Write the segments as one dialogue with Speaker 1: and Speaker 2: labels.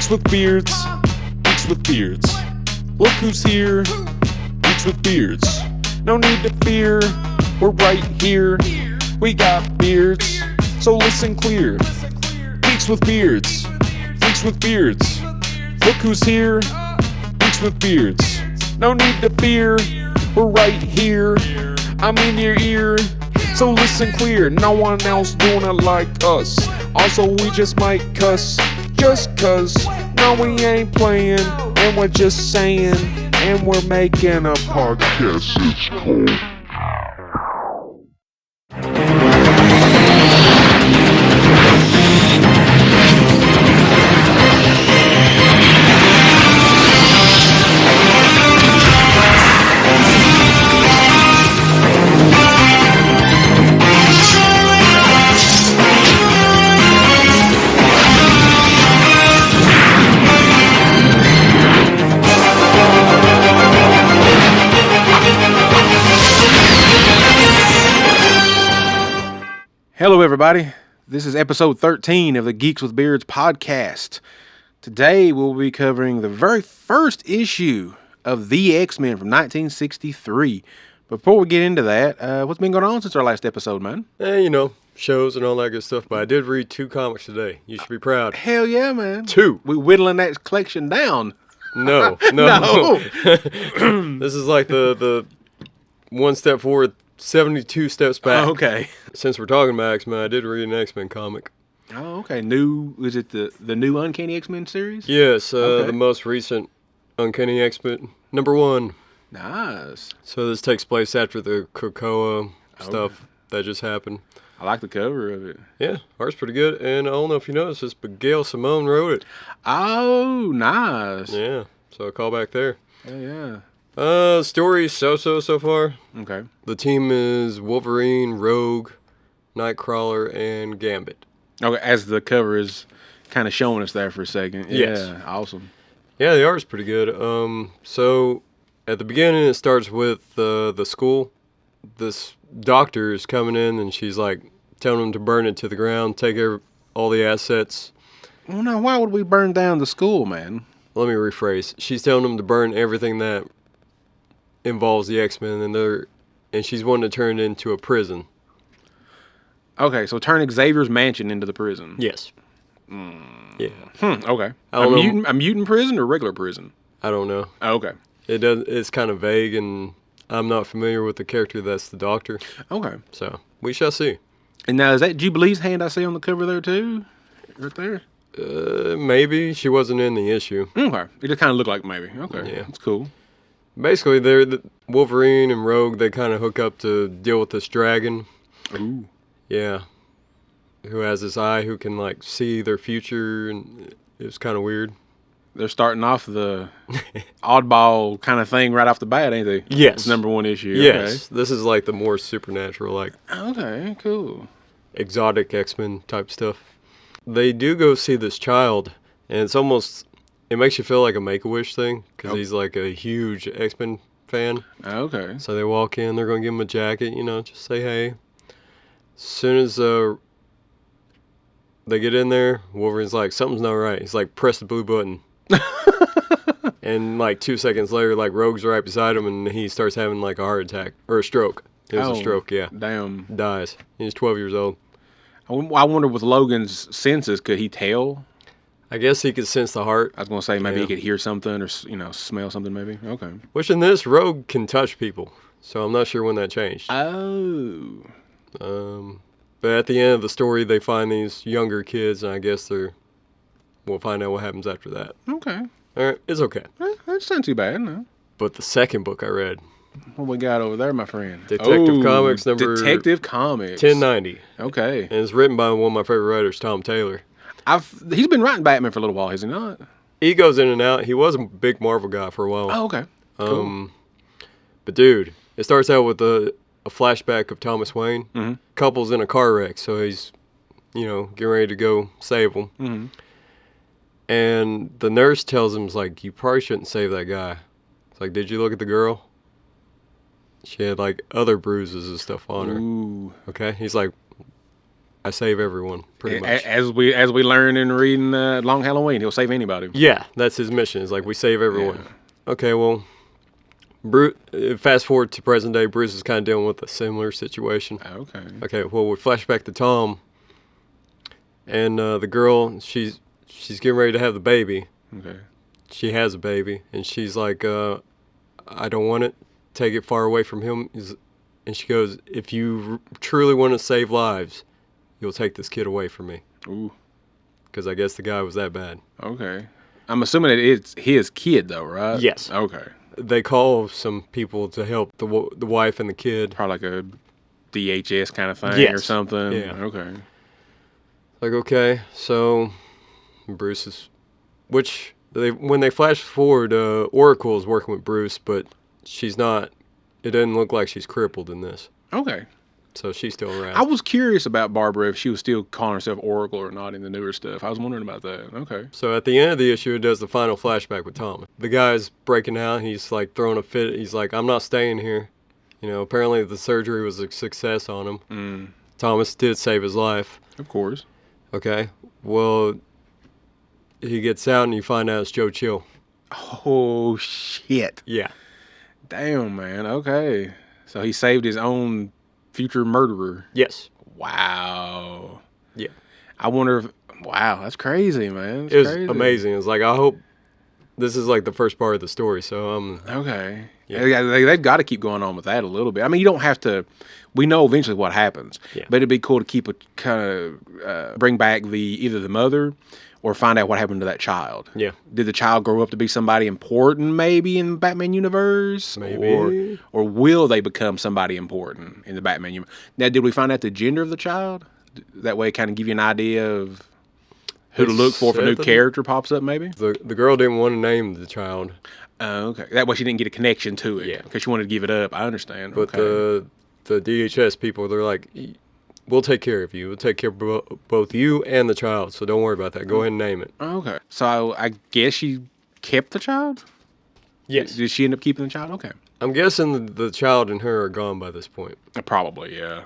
Speaker 1: Geeks with beards, geeks with beards. Look who's here, geeks with beards. No need to fear, we're right here. We got beards, so listen clear. Geeks with beards, geeks with beards. Look who's here, geeks with beards. No need to fear, we're right here. I'm in your ear, so listen clear. No one else doing it like us. Also, we just might cuss, just cause. No, we ain't playing, and we're just saying, and we're making a podcast. It's cool. Hello, everybody. This is episode 13 of the Geeks with Beards podcast. Today, we'll be covering the very first issue of The X-Men from 1963. Before we get into that, what's been going on since our last episode, man?
Speaker 2: Shows and all that good stuff. But I did read 2 comics today. You should be proud.
Speaker 1: Hell yeah, man.
Speaker 2: 2.
Speaker 1: We whittling that collection down.
Speaker 2: No.
Speaker 1: No.
Speaker 2: This is like the one step forward, 72 steps back.
Speaker 1: Oh, okay.
Speaker 2: Since we're talking about X-Men, I did read an X-Men comic.
Speaker 1: Oh, okay. Is it the new Uncanny X-Men series?
Speaker 2: Yes,
Speaker 1: Okay.
Speaker 2: the most recent Uncanny X-Men, number 1.
Speaker 1: Nice.
Speaker 2: So this takes place after the Krakoa stuff that just happened.
Speaker 1: I like the cover of it.
Speaker 2: Yeah, art's pretty good. And I don't know if you noticed this, but Gail Simone wrote it.
Speaker 1: Oh, nice.
Speaker 2: Yeah, so a call back there.
Speaker 1: Yeah.
Speaker 2: Story so far.
Speaker 1: Okay.
Speaker 2: The team is Wolverine, Rogue, Nightcrawler, and Gambit.
Speaker 1: Okay, as the cover is kind of showing us there for a second.
Speaker 2: Yes.
Speaker 1: Yeah, awesome.
Speaker 2: Yeah, the art's pretty good. So at the beginning it starts with the school. This doctor is coming in and she's like telling them to burn it to the ground, take all the assets.
Speaker 1: Well, now, why would we burn down the school, man?
Speaker 2: Let me rephrase. She's telling them to burn everything that involves the X-Men, and she's wanting to turn it into a prison.
Speaker 1: Okay, so turn Xavier's mansion into the prison.
Speaker 2: Yes. Yeah.
Speaker 1: Okay.
Speaker 2: A
Speaker 1: mutant prison or regular prison?
Speaker 2: I don't know.
Speaker 1: Oh, okay.
Speaker 2: It's kind of vague, and I'm not familiar with the character that's the doctor.
Speaker 1: Okay.
Speaker 2: So we shall see.
Speaker 1: And now, is that Jubilee's hand I see on the cover there too? Right there?
Speaker 2: Maybe. She wasn't in the issue.
Speaker 1: Okay. It just kind of looked like maybe. Okay.
Speaker 2: Yeah.
Speaker 1: That's cool.
Speaker 2: Basically, the Wolverine and Rogue, they kind of hook up to deal with this dragon.
Speaker 1: Ooh.
Speaker 2: Yeah. Who has this eye who can, like, see their future, and it's kind of weird.
Speaker 1: They're starting off the oddball kind of thing right off the bat, ain't they?
Speaker 2: Yes.
Speaker 1: It's number 1 issue.
Speaker 2: Yes. This is, like, the more supernatural, like,
Speaker 1: Okay, cool.
Speaker 2: exotic X-Men type stuff. They do go see this child, and it's almost... It makes you feel like a Make-A-Wish thing, because he's like a huge X-Men fan.
Speaker 1: Okay.
Speaker 2: So they walk in, they're going to give him a jacket, just say hey. As soon as they get in there, Wolverine's like, something's not right. He's like, press the blue button. And like 2 seconds later, like Rogue's right beside him, and he starts having like a heart attack, or a stroke. It was a stroke, yeah.
Speaker 1: Damn.
Speaker 2: Dies. He's 12 years old.
Speaker 1: I wonder with Logan's senses, could he tell?
Speaker 2: I guess he could sense the heart.
Speaker 1: I was going to say maybe he could hear something or, smell something maybe. Okay.
Speaker 2: Which in this, Rogue can touch people. So I'm not sure when that changed.
Speaker 1: Oh.
Speaker 2: But at the end of the story, they find these younger kids, and I guess we'll find out what happens after that.
Speaker 1: Okay.
Speaker 2: All right, it's okay.
Speaker 1: That's not too bad, no.
Speaker 2: But the second book I read.
Speaker 1: What we got over there, my friend?
Speaker 2: Detective Comics number...
Speaker 1: Detective Comics.
Speaker 2: 1090.
Speaker 1: Okay.
Speaker 2: And it's written by one of my favorite writers, Tom Taylor.
Speaker 1: He's been writing Batman for a little while, has he not?
Speaker 2: He goes in and out. He was a big Marvel guy for a while.
Speaker 1: Oh, okay. Cool.
Speaker 2: But dude, it starts out with a flashback of Thomas Wayne.
Speaker 1: Mm-hmm.
Speaker 2: Couple's in a car wreck, so he's, getting ready to go save them.
Speaker 1: Mm-hmm.
Speaker 2: And the nurse tells him, like, you probably shouldn't save that guy. It's like, did you look at the girl? She had, like, other bruises and stuff on her.
Speaker 1: Ooh.
Speaker 2: Okay? He's like, I save everyone, pretty much.
Speaker 1: As we learn in reading Long Halloween, he'll save anybody.
Speaker 2: Yeah, that's his mission. It's like we save everyone. Yeah. Okay, well, fast forward to present day. Bruce is kind of dealing with a similar situation. Okay. Well, we flash back to Tom, and the girl, she's getting ready to have the baby.
Speaker 1: Okay.
Speaker 2: She has a baby, and she's like, I don't want it. Take it far away from him. And she goes, if you truly want to save lives, you'll take this kid away from me.
Speaker 1: Ooh.
Speaker 2: Because I guess the guy was that bad.
Speaker 1: Okay. I'm assuming that it's his kid, though, right?
Speaker 2: Yes.
Speaker 1: Okay.
Speaker 2: They call some people to help the wife and the kid.
Speaker 1: Probably like a DHS kind of thing or something.
Speaker 2: Yeah.
Speaker 1: Okay.
Speaker 2: Like, okay, so Bruce is... when they flash forward, Oracle is working with Bruce, but she's not... It doesn't look like she's crippled in this.
Speaker 1: Okay.
Speaker 2: So she's still around.
Speaker 1: I was curious about Barbara, if she was still calling herself Oracle or not in the newer stuff. I was wondering about that. Okay.
Speaker 2: So at the end of the issue, it does the final flashback with Tom. The guy's breaking out. He's like throwing a fit. He's like, I'm not staying here. You know, apparently the surgery was a success on him.
Speaker 1: Mm.
Speaker 2: Thomas did save his life.
Speaker 1: Of course.
Speaker 2: Okay. Well, he gets out and you find out it's Joe Chill.
Speaker 1: Oh, shit.
Speaker 2: Yeah.
Speaker 1: Damn, man. Okay. So he saved his own future murderer.
Speaker 2: Yes.
Speaker 1: Wow.
Speaker 2: Yeah.
Speaker 1: I wonder if... Wow, that's crazy, man.
Speaker 2: It was amazing. It's like, I hope this is like the first part of the story, so...
Speaker 1: Okay.
Speaker 2: Yeah.
Speaker 1: They've got to keep going on with that a little bit. I mean, you don't have to... We know eventually what happens.
Speaker 2: Yeah.
Speaker 1: But it'd be cool to keep a kind of... bring back either the mother... or find out what happened to that child.
Speaker 2: Yeah.
Speaker 1: Did the child grow up to be somebody important maybe in the Batman universe?
Speaker 2: Maybe.
Speaker 1: Or will they become somebody important in the Batman universe? Now, did we find out the gender of the child? That way kind of give you an idea of who to look for if a new character pops up maybe?
Speaker 2: The girl didn't want to name the child.
Speaker 1: Okay. That way she didn't get a connection to it.
Speaker 2: Yeah.
Speaker 1: Because she wanted to give it up. I understand.
Speaker 2: But
Speaker 1: okay.
Speaker 2: the DHS people, they're like... We'll take care of you. We'll take care of both you and the child, so don't worry about that. Go ahead and name it.
Speaker 1: Okay. So I guess she kept the child?
Speaker 2: Yes.
Speaker 1: Did she end up keeping the child? Okay.
Speaker 2: I'm guessing the child and her are gone by this point.
Speaker 1: Probably, yeah.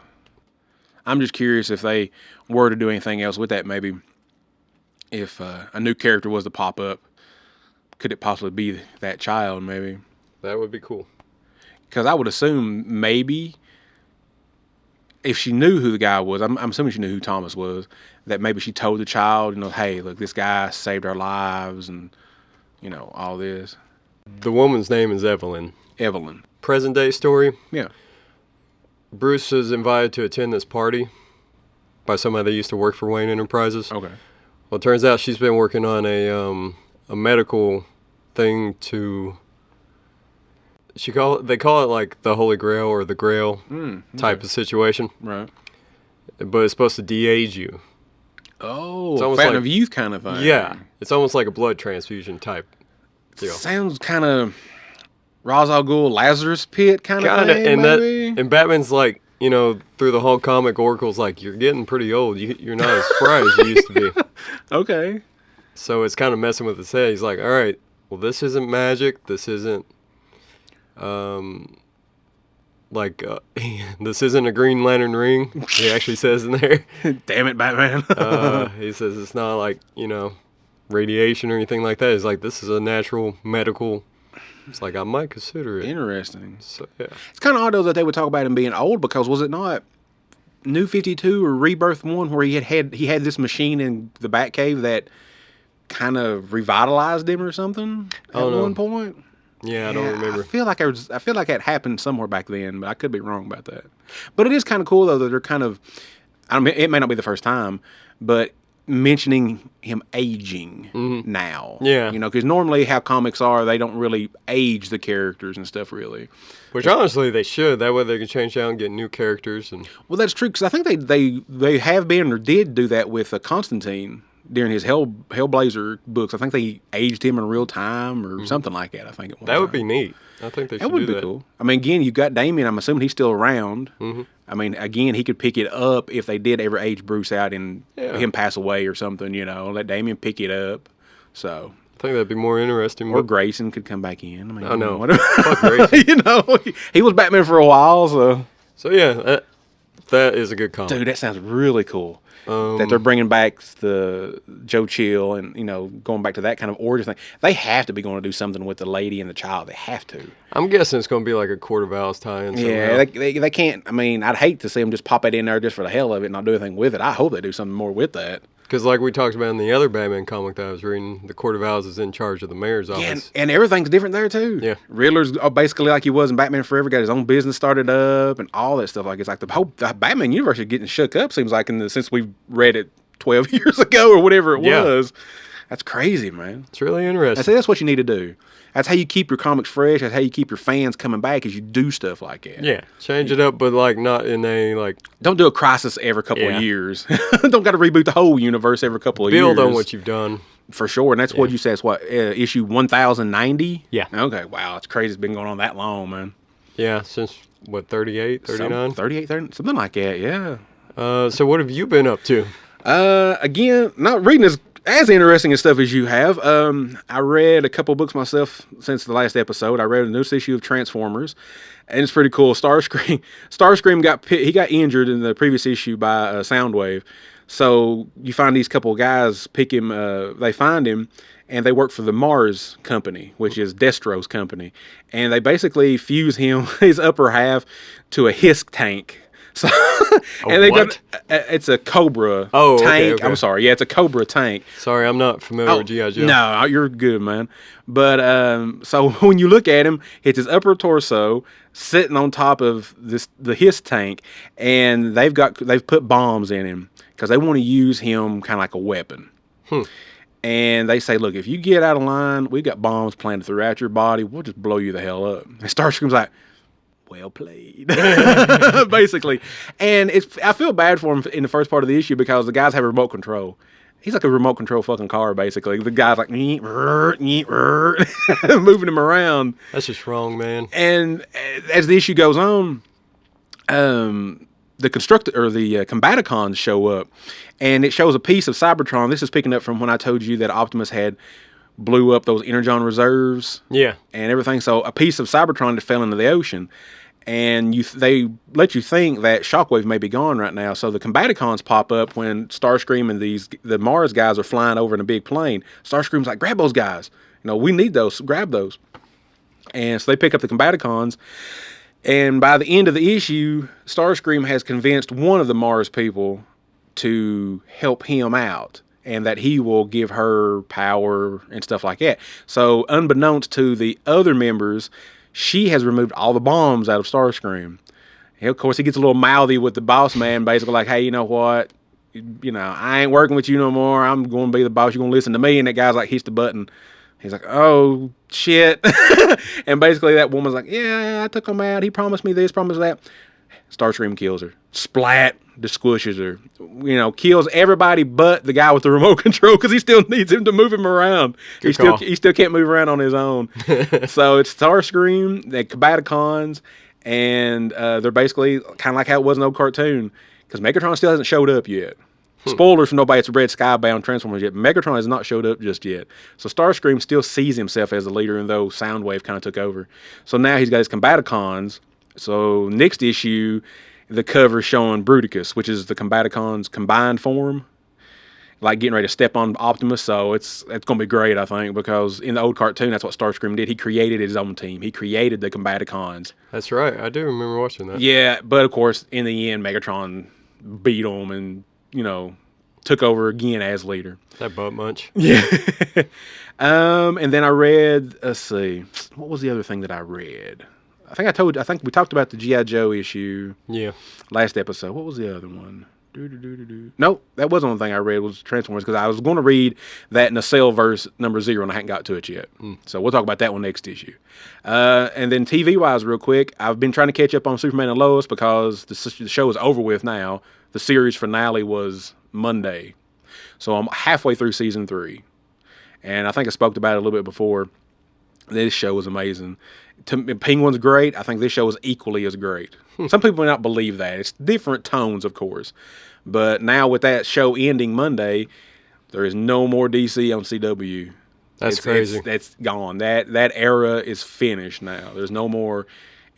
Speaker 1: I'm just curious if they were to do anything else with that, maybe if a new character was to pop up, could it possibly be that child, maybe?
Speaker 2: That would be cool.
Speaker 1: Because I would assume maybe... if she knew who the guy was, I'm assuming she knew who Thomas was, that maybe she told the child, you know, hey, look, this guy saved our lives and, you know, all this.
Speaker 2: The woman's name is Evelyn.
Speaker 1: Evelyn.
Speaker 2: Present day story.
Speaker 1: Yeah.
Speaker 2: Bruce is invited to attend this party by somebody that used to work for Wayne Enterprises.
Speaker 1: Okay.
Speaker 2: Well, it turns out she's been working on a medical thing to... They call it like the Holy Grail or the Grail type of situation.
Speaker 1: Right.
Speaker 2: But it's supposed to de-age you.
Speaker 1: Oh, fountain of youth kind of thing.
Speaker 2: Yeah. It's almost like a blood transfusion type deal.
Speaker 1: Sounds kind of Ra's al Ghul, Lazarus Pit kind of thing,
Speaker 2: and
Speaker 1: maybe?
Speaker 2: And Batman's like, you know, through the whole comic, Oracle's like, you're getting pretty old. You're not as spry as you used to be. Okay. So it's kind of messing with his head. He's like, all right, well, this isn't magic. This isn't... this isn't a Green Lantern ring. He actually says in there.
Speaker 1: Damn it, Batman.
Speaker 2: He says it's not like, you know, radiation or anything like that. He's like, this is a natural medical. It's like, I might consider it.
Speaker 1: Interesting.
Speaker 2: So, yeah.
Speaker 1: It's kind of odd, though, that they would talk about him being old, because was it not New 52 or Rebirth 1 where he had this machine in the Batcave that kind of revitalized him or something at one point?
Speaker 2: Yeah, I don't remember.
Speaker 1: I feel like that happened somewhere back then, but I could be wrong about that. But it is kind of cool, though, that they're kind of, I mean, it may not be the first time, but mentioning him aging now.
Speaker 2: Yeah.
Speaker 1: You know, because normally how comics are, they don't really age the characters and stuff, really.
Speaker 2: Which, honestly, they should. That way they can change out and get new characters.
Speaker 1: Well, that's true, because I think they have been or did do that with Constantine. During his Hellblazer books, I think they aged him in real time or something like that. I think it was.
Speaker 2: That would be neat. I think they should do that.
Speaker 1: That would be cool. I mean, again, you've got Damian. I'm assuming he's still around.
Speaker 2: Mm-hmm.
Speaker 1: I mean, again, he could pick it up if they did ever age Bruce out and him pass away or something. You know, let Damian pick it up. So
Speaker 2: I think that'd be more interesting.
Speaker 1: Or Grayson could come back in. I mean,
Speaker 2: I know.
Speaker 1: Whatever.
Speaker 2: Fuck Grayson.
Speaker 1: You know, he was Batman for a while. So
Speaker 2: yeah. That is a good comic.
Speaker 1: Dude, that sounds really cool. That they're bringing back the Joe Chill and, going back to that kind of origin thing. They have to be going to do something with the lady and the child. They have to.
Speaker 2: I'm guessing it's going to be like a Court of Owls tie-in.
Speaker 1: Yeah, they can't. I mean, I'd hate to see them just pop it in there just for the hell of it and not do anything with it. I hope they do something more with that.
Speaker 2: Because like we talked about in the other Batman comic that I was reading, the Court of Owls is in charge of the mayor's office.
Speaker 1: And everything's different there, too.
Speaker 2: Yeah.
Speaker 1: Riddler's basically like he was in Batman Forever, got his own business started up and all that stuff. Like, it's like the Batman universe is getting shook up, seems like, since we've read it 12 years ago or whatever it was. That's crazy, man.
Speaker 2: It's really interesting.
Speaker 1: I say that's what you need to do. That's how you keep your comics fresh. That's how you keep your fans coming back, is you do stuff like that.
Speaker 2: Yeah, change it up, but like not in a like.
Speaker 1: Don't do a crisis every couple of years. Don't got to reboot the whole universe every couple of years.
Speaker 2: Build on what you've done.
Speaker 1: For sure, and that's what you said. It's what, issue 1090?
Speaker 2: Yeah.
Speaker 1: Okay, wow, it's crazy. It's been going on that long, man.
Speaker 2: Yeah, since what, 38, 39?
Speaker 1: 38, 30, something like that. Yeah.
Speaker 2: So what have you been up to?
Speaker 1: Again, not reading as interesting as stuff as you have. I read a couple books myself since the last episode. I read a newest issue of Transformers, and it's pretty cool. Starscream got injured in the previous issue by Soundwave. So you find these couple of guys pick him. They find him, and they work for the Mars company, which is Destro's company, and they basically fuse his upper half to a Hisk tank. So, and they got it's a Cobra tank. Okay. I'm sorry, it's a Cobra tank.
Speaker 2: Sorry, I'm not familiar with G.I. Joe.
Speaker 1: No, you're good, man. But so when you look at him, it's his upper torso sitting on top of the Hiss tank, and they've put bombs in him because they want to use him kind of like a weapon. And they say, look, if you get out of line, we got bombs planted throughout your body. We'll just blow you the hell up. And Starscream's like, well played, basically. And I feel bad for him in the first part of the issue because the guys have remote control. He's like a remote control fucking car, basically. The guy's like, moving him around.
Speaker 2: That's just wrong, man.
Speaker 1: And as the issue goes on, the Combaticons show up, and it shows a piece of Cybertron. This is picking up from when I told you that Optimus had blew up those Energon reserves.
Speaker 2: Yeah.
Speaker 1: And everything. So a piece of Cybertron that fell into the ocean. And they let you think that Shockwave may be gone right now. So the Combaticons pop up when Starscream and the Mars guys are flying over in a big plane. Starscream's like, grab those guys. We need those. Grab those. And so they pick up the Combaticons. And by the end of the issue, Starscream has convinced one of the Mars people to help him out, and that he will give her power and stuff like that. So unbeknownst to the other members, she has removed all the bombs out of Starscream. Of course, he gets a little mouthy with the boss man, basically like, hey, you know what? I ain't working with you no more. I'm going to be the boss. You're going to listen to me. And that guy's like, hits the button. He's like, oh, shit. And basically that woman's like, yeah, I took him out. He promised me this, promised that. Starscream kills her. Splat. Squishes her. Kills everybody but the guy with the remote control because he still needs him to move him around. He still can't move around on his own. So it's Starscream, the Combaticons, and they're basically kind of like how it was in the old cartoon because Megatron still hasn't showed up yet. Spoilers for nobody that's read Skybound Transformers yet. Megatron has not showed up just yet. So Starscream still sees himself as the leader, even though Soundwave kind of took over. So now he's got his Combaticons. So next issue, the cover showing Bruticus, which is the Combaticons' combined form, like getting ready to step on Optimus. So it's going to be great, I think, because in the old cartoon, that's what Starscream did. He created his own team. He created the Combaticons.
Speaker 2: That's right. I do remember watching that.
Speaker 1: Yeah, but of course, in the end, Megatron beat him and, took over again as leader.
Speaker 2: That butt munch.
Speaker 1: Yeah. And then I read, let's see, what was the other thing that I read? I think we talked about the G.I. Joe issue.
Speaker 2: Yeah.
Speaker 1: Last episode. What was the other one? No, that wasn't one thing I read was Transformers because I was going to read that Nacelle-verse number 0 and I hadn't got to it yet. So we'll talk about that one next issue. And then TV-wise, real quick, I've been trying to catch up on Superman and Lois because the show is over with now. The series finale was Monday. So I'm halfway through season 3. And I think I spoke about it a little bit before. This show was amazing. Penguin's great. I think this show is equally as great. Some people may not believe that. It's different tones, of course. But now with that show ending Monday, there is no more DC on CW.
Speaker 2: That's crazy.
Speaker 1: That's gone. That era is finished now. There's no more.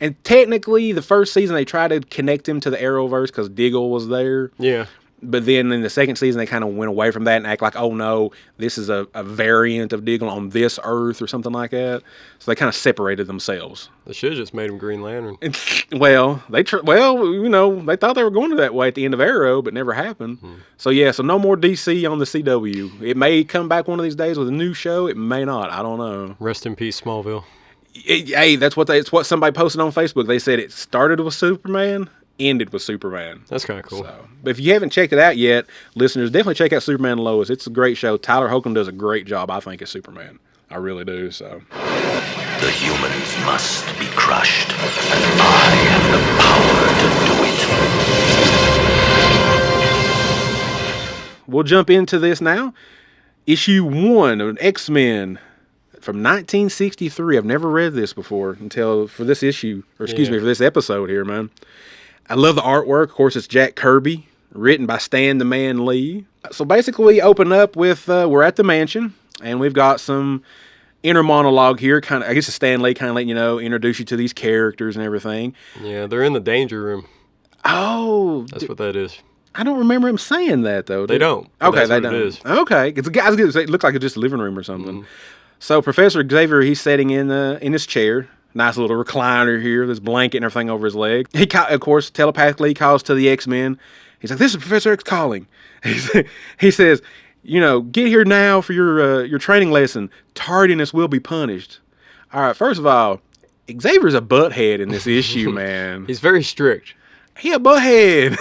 Speaker 3: And technically, the first season, they tried to connect him to the Arrowverse because Diggle was there.
Speaker 2: Yeah.
Speaker 3: But then in the second season, they kind of went away from that and act like, oh no, this is a variant of Diggle on this Earth or something like that. So they kind of separated themselves.
Speaker 2: They should have just made him Green Lantern.
Speaker 3: Well, they thought they were going to that way at the end of Arrow, but never happened. So yeah, so no more DC on the CW. It may come back one of these days with a new show. It may not. I don't know.
Speaker 2: Rest in peace, Smallville.
Speaker 3: Hey, it's what somebody posted on Facebook. They said it started with Superman, ended with Superman.
Speaker 2: That's kind of cool.
Speaker 3: So, but if you haven't checked it out yet, listeners, definitely check out Superman and Lois. It's a great show. Tyler Hoechlin does a great job, I think, as Superman. I really do. So
Speaker 4: The humans must be crushed, and I have the power to do it.
Speaker 3: we'll jump into this now. Issue 1 of X-Men from 1963. I've never read this before until for this issue, or excuse me, for this episode here, man. I love the artwork. Of course, it's Jack Kirby, written by Stan the Man Lee. So basically, we open up with, we're at the mansion, and we've got some inner monologue here. Kind of, I guess it's Stan Lee kind of letting you know, introduce you to these characters and everything.
Speaker 2: Yeah, they're in the danger room.
Speaker 3: Oh.
Speaker 2: That's what that is.
Speaker 3: I don't remember him saying that, though.
Speaker 2: They don't.
Speaker 3: Okay,
Speaker 2: they
Speaker 3: don't.
Speaker 2: It is.
Speaker 3: Okay. It looks like it's just a living room or something. So Professor Xavier, he's sitting in his chair. Nice little recliner here, this blanket and everything over his leg. He, of course, telepathically calls to the X-Men. He's like, "This is Professor X calling." He says, "Get here now for your training lesson. Tardiness will be punished." All right, first of all, Xavier's a butthead in this issue, man.
Speaker 2: He's very strict.
Speaker 3: He a butthead.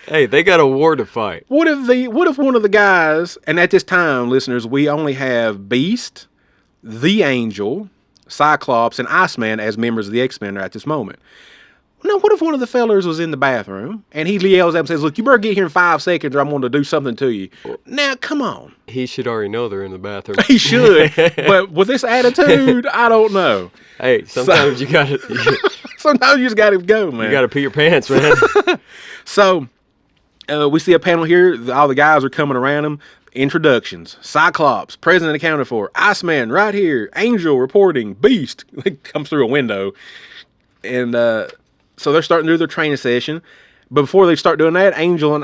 Speaker 2: hey, they got a war to fight.
Speaker 3: What if one of the guys, and at this time, listeners, we only have Beast, the Angel, Cyclops, and Iceman as members of the X-Men at this moment. Now, what if one of the fellers was in the bathroom and he yells at him and says, "Look, you better get here in 5 seconds or I'm going to do something to you." Now, come on.
Speaker 2: He should already know they're in the bathroom.
Speaker 3: He should. But with this attitude, I don't know.
Speaker 2: Hey, sometimes you got to...
Speaker 3: Sometimes you just got to go, man.
Speaker 2: You got to pee your pants, man.
Speaker 3: So, we see a panel here. All the guys are coming around him. Introductions. Cyclops, President accounted for. Iceman, right here. Angel reporting. Beast comes through a window. And so they're starting to do their training session. But before they start doing that, Angel and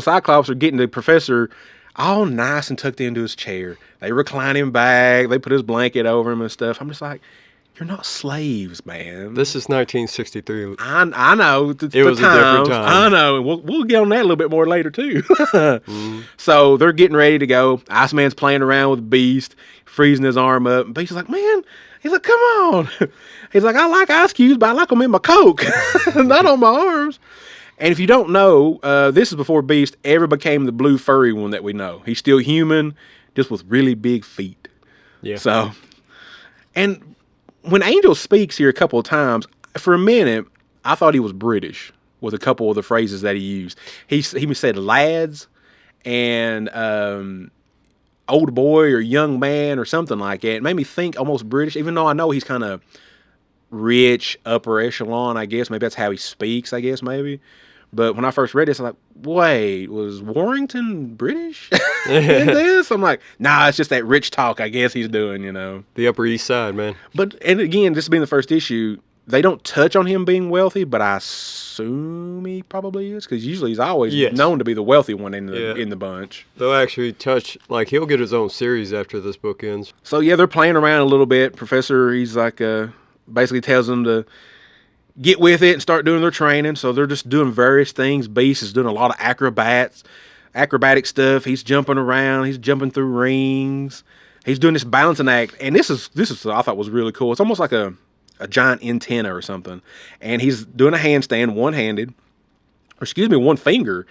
Speaker 3: Cyclops are getting the professor all nice and tucked into his chair. They recline him back. They put his blanket over him and stuff. I'm just like, you're not slaves, man.
Speaker 2: This is 1963.
Speaker 3: I know.
Speaker 2: It was a different time.
Speaker 3: I know. And we'll get on that a little bit more later, too. So they're getting ready to go. Iceman's playing around with Beast, freezing his arm up. And Beast is like, man, he's like, come on. He's like, I like ice cubes, but I like them in my Coke, not on my arms. And if you don't know, this is before Beast ever became the blue furry one that we know. He's still human, just with really big feet.
Speaker 2: Yeah.
Speaker 3: So, and when Angel speaks here a couple of times, for a minute, I thought he was British with a couple of the phrases that he used. He said lads and old boy or young man or something like that. It made me think almost British, even though I know he's kind of rich, upper echelon, I guess. Maybe that's how he speaks, I guess, maybe. But when I first read this, I'm like, wait, was Warrington British in this? I'm like, nah, it's just that rich talk I guess he's doing,
Speaker 2: The Upper East Side, man.
Speaker 3: And again, this being the first issue, they don't touch on him being wealthy, but I assume he probably is, because usually he's always known to be the wealthy one in the bunch.
Speaker 2: They'll actually touch, he'll get his own series after this book ends.
Speaker 3: So yeah, they're playing around a little bit. Professor, he's like, basically tells them to get with it and start doing their training. So they're just doing various things. Beast is doing a lot of acrobatic stuff. He's jumping around. He's jumping through rings. He's doing this balancing act. And this is I thought was really cool. It's almost like a giant antenna or something. And he's doing a handstand one-handed, one finger.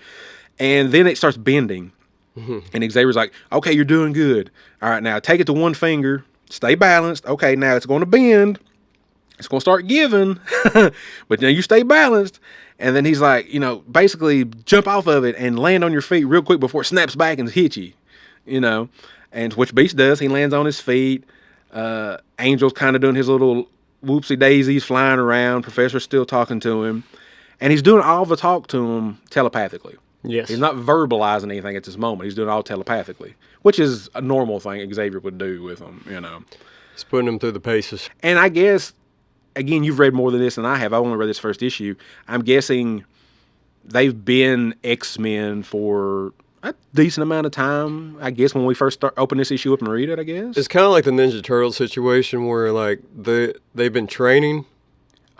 Speaker 3: And then it starts bending. And Xavier's like, okay, you're doing good. All right, now take it to one finger. Stay balanced. Okay, now it's going to bend. It's going to start giving, but now you stay balanced. And then he's like, basically jump off of it and land on your feet real quick before it snaps back and hits you, and which Beast does. He lands on his feet. Angel's kind of doing his little whoopsie daisies flying around. Professor's still talking to him, and he's doing all the talk to him telepathically.
Speaker 2: Yes.
Speaker 3: He's not verbalizing anything at this moment. He's doing it all telepathically, which is a normal thing Xavier would do with him,
Speaker 2: He's putting him through the paces.
Speaker 3: And I guess again, you've read more than this than I have. I only read this first issue. I'm guessing they've been X-Men for a decent amount of time. I guess when we first open this issue up and read it, I guess.
Speaker 2: It's kind of like the Ninja Turtle situation where like they've been training.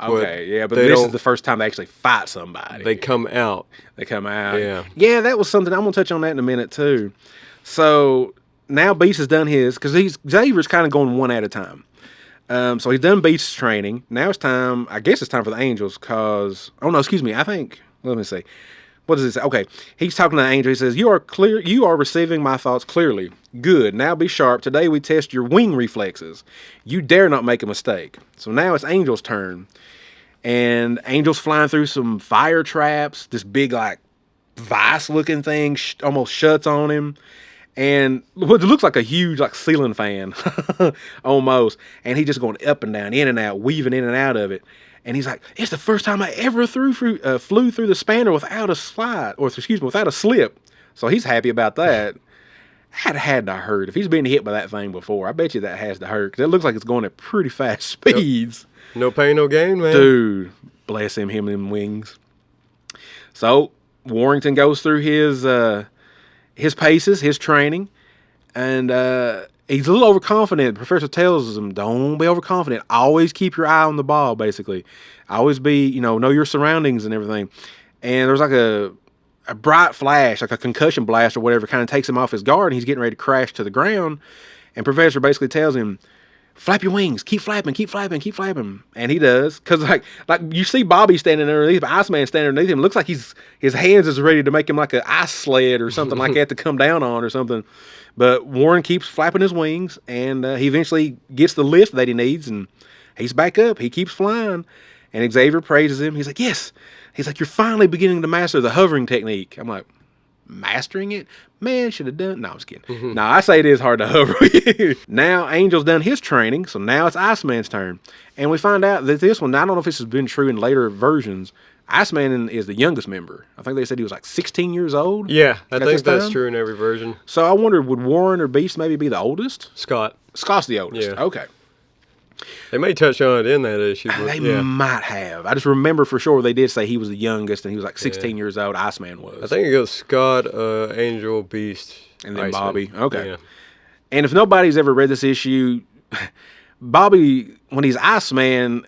Speaker 3: Okay, yeah, but
Speaker 2: they
Speaker 3: this is
Speaker 2: don't-
Speaker 3: the first time they actually fight somebody.
Speaker 2: They come out.
Speaker 3: They come out.
Speaker 2: Yeah.
Speaker 3: Yeah, that was something. I'm going to touch on that in a minute, too. So now Beast has done his, because Xavier's kind of going one at a time. So he's done Beast's training. Now it's time, I guess it's time for the Angels, because, oh no, excuse me, I think, let me see. What does it say? Okay, he's talking to the Angel. He says, you are receiving my thoughts clearly. Good, now be sharp. Today we test your wing reflexes. You dare not make a mistake. So now it's Angel's turn. And Angel's flying through some fire traps. This big, like, vice-looking thing almost shuts on him. And what looks like a huge, like, ceiling fan, almost. And he's just going up and down, in and out, weaving in and out of it. And he's like, it's the first time I ever flew through the spanner without a slide, or excuse me, without a slip. So he's happy about that. That had to hurt. If he's been hit by that thing before, I bet you that has to hurt. Because it looks like it's going at pretty fast speeds. Yep.
Speaker 2: No pain, no gain, man.
Speaker 3: Dude, bless him and them wings. So Warrington goes through his paces, his training, and he's a little overconfident. The professor tells him, don't be overconfident. Always keep your eye on the ball, basically. Always be, know your surroundings and everything. And there's like a bright flash, like a concussion blast or whatever, kind of takes him off his guard, and he's getting ready to crash to the ground. And Professor basically tells him, flap your wings, keep flapping, keep flapping, keep flapping. And he does. Because, like you see Bobby standing underneath, Iceman standing underneath him. It looks like his hands is ready to make him like an ice sled or something like that to come down on or something. But Warren keeps flapping his wings, and he eventually gets the lift that he needs, and he's back up. He keeps flying. And Xavier praises him. He's like, yes. He's like, you're finally beginning to master the hovering technique. I'm like, mastering it? Man, should have done. No, I'm just kidding. No, I say it is hard to hover. Now, Angel's done his training, so now it's Iceman's turn. And we find out that this one, I don't know if this has been true in later versions, Iceman is the youngest member. I think they said he was like 16 years old.
Speaker 2: Yeah, I
Speaker 3: at
Speaker 2: think
Speaker 3: this
Speaker 2: that's
Speaker 3: time.
Speaker 2: true in every version.
Speaker 3: So I wondered, would Warren or Beast maybe be the oldest?
Speaker 2: Scott.
Speaker 3: Scott's the oldest.
Speaker 2: Yeah.
Speaker 3: Okay.
Speaker 2: They may touch on it in that issue. But
Speaker 3: They
Speaker 2: yeah.
Speaker 3: might have. I just remember for sure they did say he was the youngest and he was like 16 years old. Iceman was.
Speaker 2: I think it goes Scott, Angel, Beast,
Speaker 3: And then
Speaker 2: Iceman.
Speaker 3: Bobby. Okay.
Speaker 2: Yeah.
Speaker 3: And if nobody's ever read this issue, Bobby, when he's Iceman,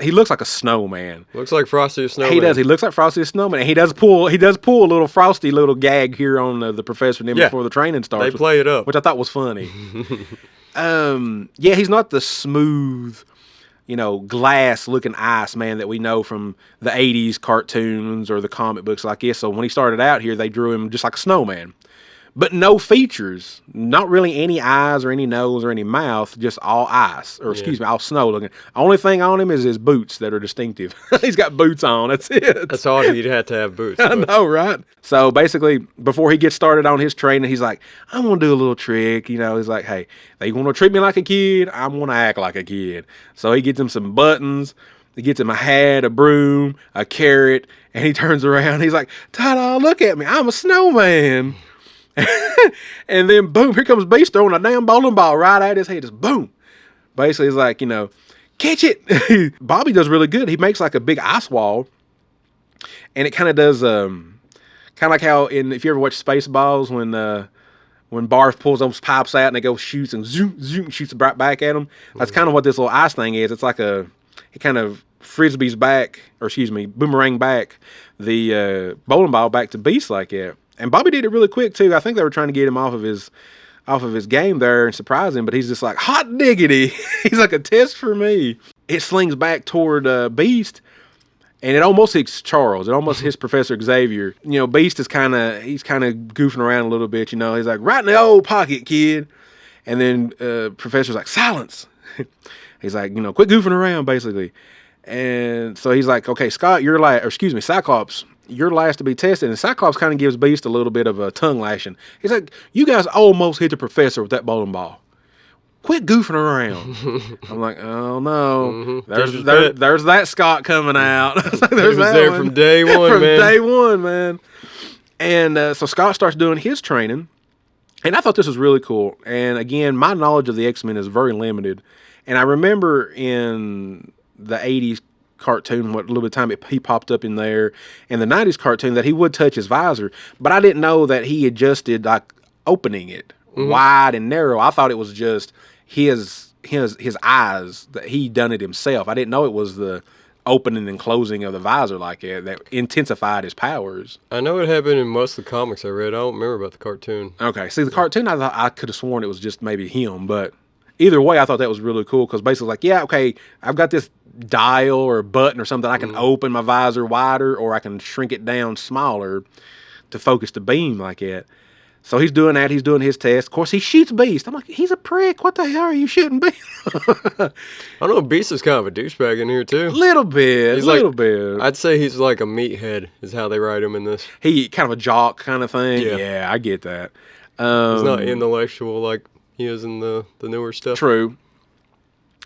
Speaker 3: he looks like a snowman.
Speaker 2: Looks like Frosty the Snowman.
Speaker 3: He does. He looks like Frosty the Snowman. And he does pull a little Frosty little gag here on the professor and him
Speaker 2: Yeah.
Speaker 3: before the training starts.
Speaker 2: They play it up.
Speaker 3: Which I thought was funny. Yeah, he's not the smooth, glass looking Iceman that we know from the 80s cartoons or the comic books like this. So when he started out here, they drew him just like a snowman. But no features, not really any eyes or any nose or any mouth, just all ice, or excuse me, all snow looking. Only thing on him is his boots that are distinctive. He's got boots on, that's it.
Speaker 2: That's odd he'd have to have boots.
Speaker 3: I
Speaker 2: but-
Speaker 3: know, right? So basically, before he gets started on his training, he's like, I'm going to do a little trick. He's like, hey, they want to treat me like a kid, I'm going to act like a kid. So he gets him some buttons. He gets him a hat, a broom, a carrot, and he turns around. He's like, ta-da, look at me, I'm a snowman. And then boom, here comes Beast throwing a damn bowling ball right at his head. Just boom. Basically, it's like, catch it. Bobby does really good. He makes like a big ice wall, and it kind of does kind of like how if you ever watch Spaceballs when Barf pulls those pipes out and they go shoots and zoom zoom shoots it right back at him. That's kind of what this little ice thing is. It's like it kind of frisbees back, or excuse me, boomerang back the bowling ball back to Beast like that. And Bobby did it really quick too. I think they were trying to get him off of his game there and surprise him, but he's just like, hot diggity. He's like, a test for me. It slings back toward Beast, and it almost hits Charles. It almost hits Professor Xavier. Beast is kind of goofing around a little bit. He's like, right in the old pocket, kid. And then Professor's like, silence. He's like, quit goofing around, basically. And so he's like, okay, Scott, Cyclops, you're last to be tested. And Cyclops kind of gives Beast a little bit of a tongue lashing. He's like, you guys almost hit the professor with that bowling ball. Quit goofing around. I'm like, oh no. There's that Scott coming out. I was like,
Speaker 2: He was there from day one,
Speaker 3: from
Speaker 2: man.
Speaker 3: day one, man. And so Scott starts doing his training. And I thought this was really cool. And again, my knowledge of the X-Men is very limited. And I remember in the 80s cartoon, what little bit of time he popped up in there, and the 90s cartoon that he would touch his visor, but I didn't know that he adjusted like opening it wide and narrow. I thought it was just his eyes that he done it himself. I didn't know it was the opening and closing of the visor like that intensified his powers.
Speaker 2: I know it happened in most of the comics I read. I don't remember about the cartoon.
Speaker 3: Okay, see the cartoon, I thought I could have sworn it was just maybe him, but either way, I thought that was really cool because basically, like, yeah, okay, I've got this dial or a button or something. I can open my visor wider or I can shrink it down smaller to focus the beam like that. So he's doing that. He's doing his test. Of course, he shoots Beast. I'm like, he's a prick. What the hell are you shooting Beast?
Speaker 2: I don't know. Beast is kind of a douchebag in here too.
Speaker 3: Little bit.
Speaker 2: He's
Speaker 3: little
Speaker 2: like,
Speaker 3: bit.
Speaker 2: I'd say he's like a meathead is how they write him in this.
Speaker 3: He kind of a jock kind of thing.
Speaker 2: Yeah.
Speaker 3: Yeah, I get that.
Speaker 2: He's not intellectual like he is in the newer stuff.
Speaker 3: True.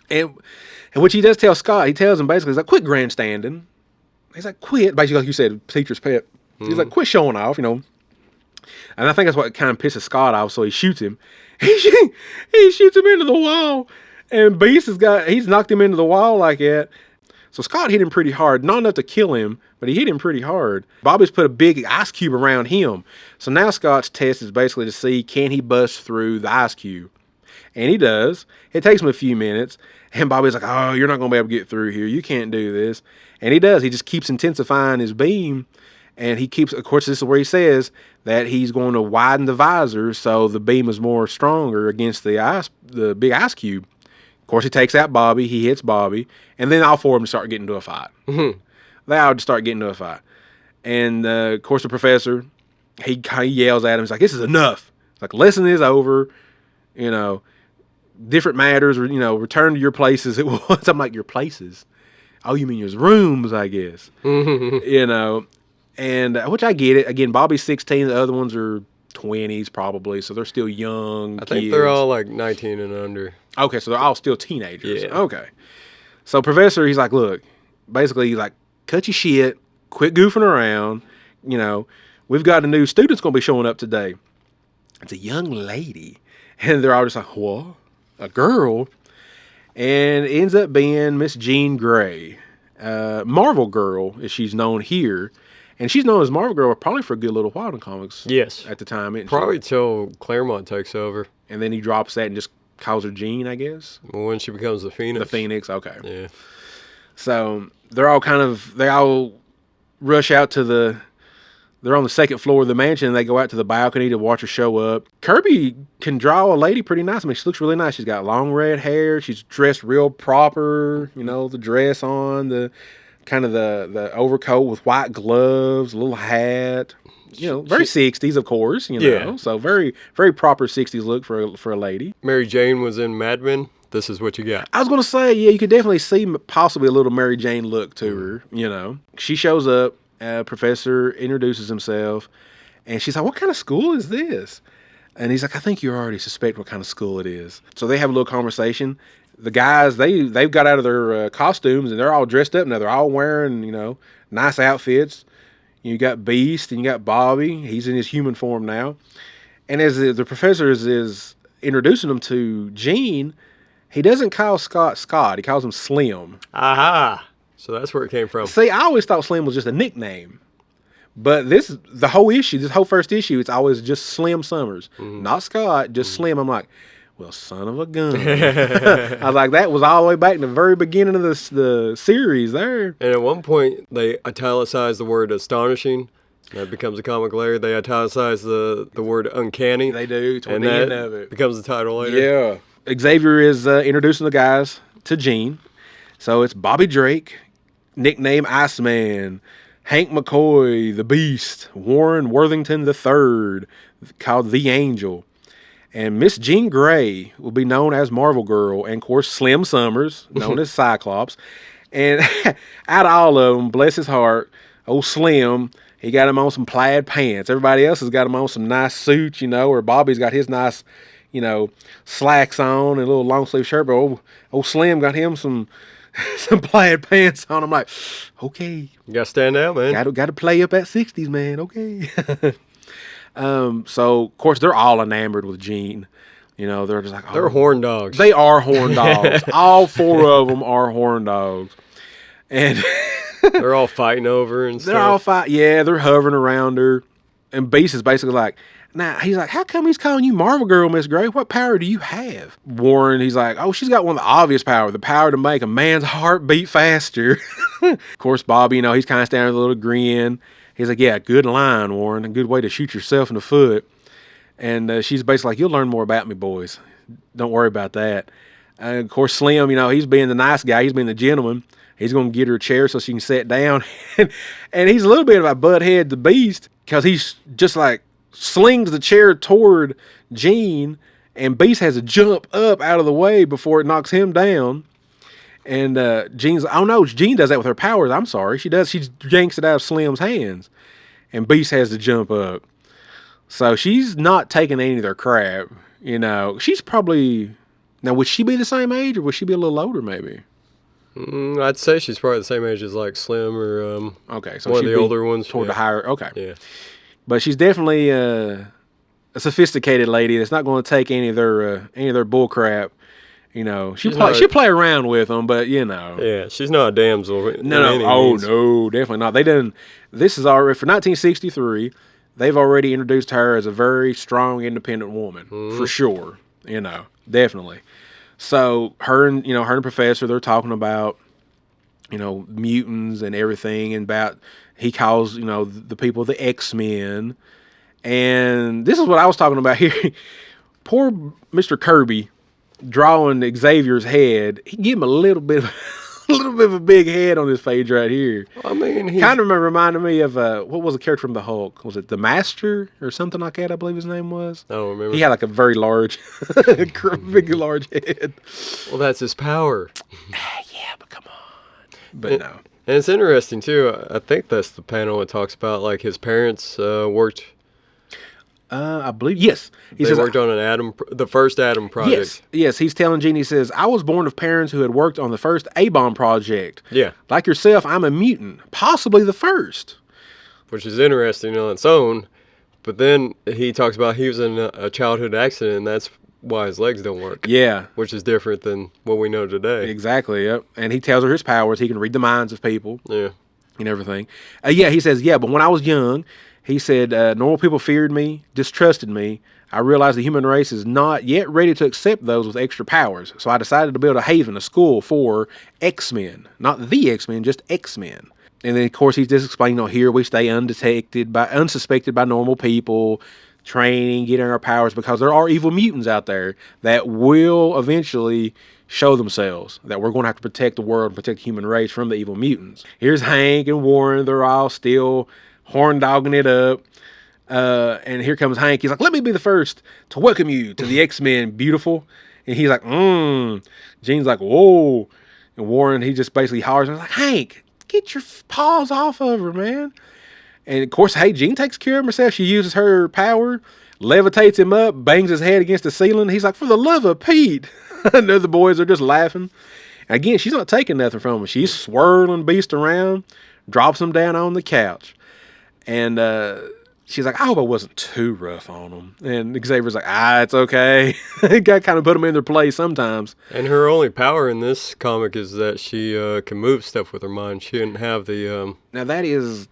Speaker 3: And which he does tell Scott. He tells him basically, he's like, quit grandstanding. He's like, quit. Basically, like you said, teacher's pet. He's like, quit showing off, you know. And I think that's what kind of pisses Scott off, so he shoots him. He shoots him into the wall. And Beast he's knocked him into the wall like that. So Scott hit him pretty hard. Not enough to kill him, but he hit him pretty hard. Bobby's put a big ice cube around him. So now Scott's test is basically to see, can he bust through the ice cube? And he does. It takes him a few minutes. And Bobby's like, oh, you're not going to be able to get through here. You can't do this. And he does. He just keeps intensifying his beam. And he keeps, of course, this is where he says that he's going to widen the visor so the beam is more stronger against the big ice cube. Of course, he takes out Bobby. He hits Bobby. And then all four of them start getting into a fight. They all just start getting into a fight. And, of course, the professor, he yells at him. He's like, this is enough. It's like, lesson is over. You know, different matters, or, you know, return to your places. It was, I'm like, your places? Oh, you mean your rooms, I guess. You know. And which I get it. Again, Bobby's 16. The other ones are 20s probably, so they're still young
Speaker 2: I
Speaker 3: kids.
Speaker 2: think they're all like 19 and under.
Speaker 3: Okay, so they're all still teenagers.
Speaker 2: Yeah.
Speaker 3: Okay. So Professor, he's like, look, basically he's like, cut your shit, quit goofing around. You know, we've got a new student's going to be showing up today. It's a young lady. And they're all just like, what? A girl? And it ends up being Miss Jean Grey. Marvel Girl, as she's known here. And she's known as Marvel Girl probably for a good little while in comics.
Speaker 2: Yes.
Speaker 3: At the time.
Speaker 2: Probably till Claremont takes over.
Speaker 3: And then he drops that and just calls her Jean, I guess.
Speaker 2: When she becomes the Phoenix.
Speaker 3: The Phoenix, okay.
Speaker 2: Yeah.
Speaker 3: So they all rush out they're on the second floor of the mansion and they go out to the balcony to watch her show up. Kirby can draw a lady pretty nice. I mean, she looks really nice. She's got long red hair. She's dressed real proper, you know, the dress on, the overcoat with white gloves, a little hat, you know, very 60s, of course, you know.
Speaker 2: Yeah.
Speaker 3: So very, very proper 60s look for a lady.
Speaker 2: Mary Jane was in Mad Men. This is what you got.
Speaker 3: I was going to say, yeah, you could definitely see possibly a little Mary Jane look to her, you know. She shows up, Professor introduces himself, and she's like, what kind of school is this? And he's like, I think you already suspect what kind of school it is. So they have a little conversation. The guys, they've got out of their costumes, and they're all dressed up now. They're all wearing, you know, nice outfits. You got Beast, and you got Bobby. He's in his human form now. And as the professor is introducing them to Jean, he doesn't call Scott Scott. He calls him Slim.
Speaker 2: Aha! So that's where it came from.
Speaker 3: See, I always thought Slim was just a nickname. But this whole first issue, it's always just Slim Summers. Not Scott, just Slim. I'm like, well, son of a gun. I was like, that was all the way back in the very beginning of the series there.
Speaker 2: And at one point, they italicized the word astonishing. That becomes a comic later. They italicize the word uncanny.
Speaker 3: They do, toward
Speaker 2: and
Speaker 3: the
Speaker 2: that
Speaker 3: end of it.
Speaker 2: becomes the title later.
Speaker 3: Yeah. Xavier is introducing the guys to Jean. So it's Bobby Drake, nickname Iceman, Hank McCoy, the Beast, Warren Worthington III, called the Angel. And Miss Jean Grey will be known as Marvel Girl, and of course Slim Summers, known as Cyclops. And out of all of them, bless his heart, old Slim, he got him on some plaid pants. Everybody else has got him on some nice suits, you know, or Bobby's got his nice, you know, slacks on and a little long sleeve shirt. But old Slim got him some plaid pants on. I'm like, okay,
Speaker 2: You gotta stand out, man.
Speaker 3: got to play up at 60s, man. Okay. So of course they're all enamored with Jean. You know, they're just like, oh,
Speaker 2: They're horn dogs.
Speaker 3: They are horn dogs. All 4 of them are horn dogs. And
Speaker 2: They're all fighting over and stuff.
Speaker 3: they're all fighting. Yeah, they're hovering around her. And Beast is basically like, now, he's like, how come he's calling you Marvel Girl, Miss Gray? What power do you have? Warren, he's like, oh, she's got one of the obvious power, the power to make a man's heart beat faster. Of course, Bobby, you know, he's kind of standing with a little grin. He's like, yeah, good line, Warren. A good way to shoot yourself in the foot. And she's basically like, you'll learn more about me, boys. Don't worry about that. Of course, Slim, you know, he's being the nice guy. He's being the gentleman. He's going to get her a chair so she can sit down. And he's a little bit of a butthead, the Beast, because he's just like slings the chair toward Jean, and Beast has to jump up out of the way before it knocks him down. And Jean's, oh no, Jean does that with her powers. I'm sorry. She does. She yanks it out of Slim's hands. And Beast has to jump up. So she's not taking any of their crap. You know, she's probably, now would she be the same age or would she be a little older maybe?
Speaker 2: I'd say she's probably the same age as like Slim or
Speaker 3: okay, so
Speaker 2: one of
Speaker 3: she'd
Speaker 2: the
Speaker 3: be
Speaker 2: older ones.
Speaker 3: toward the higher. Okay,
Speaker 2: Yeah.
Speaker 3: but she's definitely a sophisticated lady that's not going to take any of their bull crap. You know, she'll play around with them, but you know,
Speaker 2: Yeah, she's not a damsel.
Speaker 3: no, definitely not. They didn't. This is already for 1963. They've already introduced her as a very strong, independent woman for sure. You know, definitely. So her and Professor, they're talking about, you know, mutants and everything, and about, he calls, you know, the people the X-Men. And this is what I was talking about here. Poor Mr. Kirby drawing Xavier's head. He gave him a little bit of a big head on this page right here.
Speaker 2: I mean,
Speaker 3: Kind of reminded me of what was the character from the Hulk? Was it the Master or something like that? I believe his name was.
Speaker 2: I don't remember.
Speaker 3: He had like a very large, big large head.
Speaker 2: Well, that's his power.
Speaker 3: Yeah, but come on. But no.
Speaker 2: And it's interesting too. I think that's the panel that talks about like his parents worked.
Speaker 3: I believe, yes.
Speaker 2: They worked on the first Atom project.
Speaker 3: Yes. He's telling Gene, he says, I was born of parents who had worked on the first A-bomb project.
Speaker 2: Yeah.
Speaker 3: Like yourself, I'm a mutant, possibly the first.
Speaker 2: Which is interesting on its own. But then he talks about he was in a childhood accident, and that's why his legs don't work.
Speaker 3: Yeah.
Speaker 2: Which is different than what we know today.
Speaker 3: Exactly, yep. And he tells her his powers. He can read the minds of people.
Speaker 2: Yeah.
Speaker 3: And everything. He says, but when I was young, he said, normal people feared me, distrusted me. I realized the human race is not yet ready to accept those with extra powers. So I decided to build a haven, a school for X-Men. Not the X-Men, just X-Men. And then, of course, he's just explaining, here we stay unsuspected by normal people, training, getting our powers, because there are evil mutants out there that will eventually show themselves, that we're going to have to protect the world and protect the human race from the evil mutants. Here's Hank and Warren. They're all still horn dogging it up. And here comes Hank. He's like, let me be the first to welcome you to the X-Men, beautiful. And he's like, Jean's like, whoa. And Warren, he just basically hollers. I was like, Hank, get your paws off of her, man. And of course, hey, Jean takes care of herself. She uses her power, levitates him up, bangs his head against the ceiling. He's like, for the love of Pete. And the other boys are just laughing. And again, she's not taking nothing from him. She's swirling Beast around, drops him down on the couch. And she's like, I hope I wasn't too rough on him. And Xavier's like, it's okay. Got kind of put them in their place sometimes.
Speaker 2: And her only power in this comic is that she can move stuff with her mind. She didn't have the...
Speaker 3: now that is...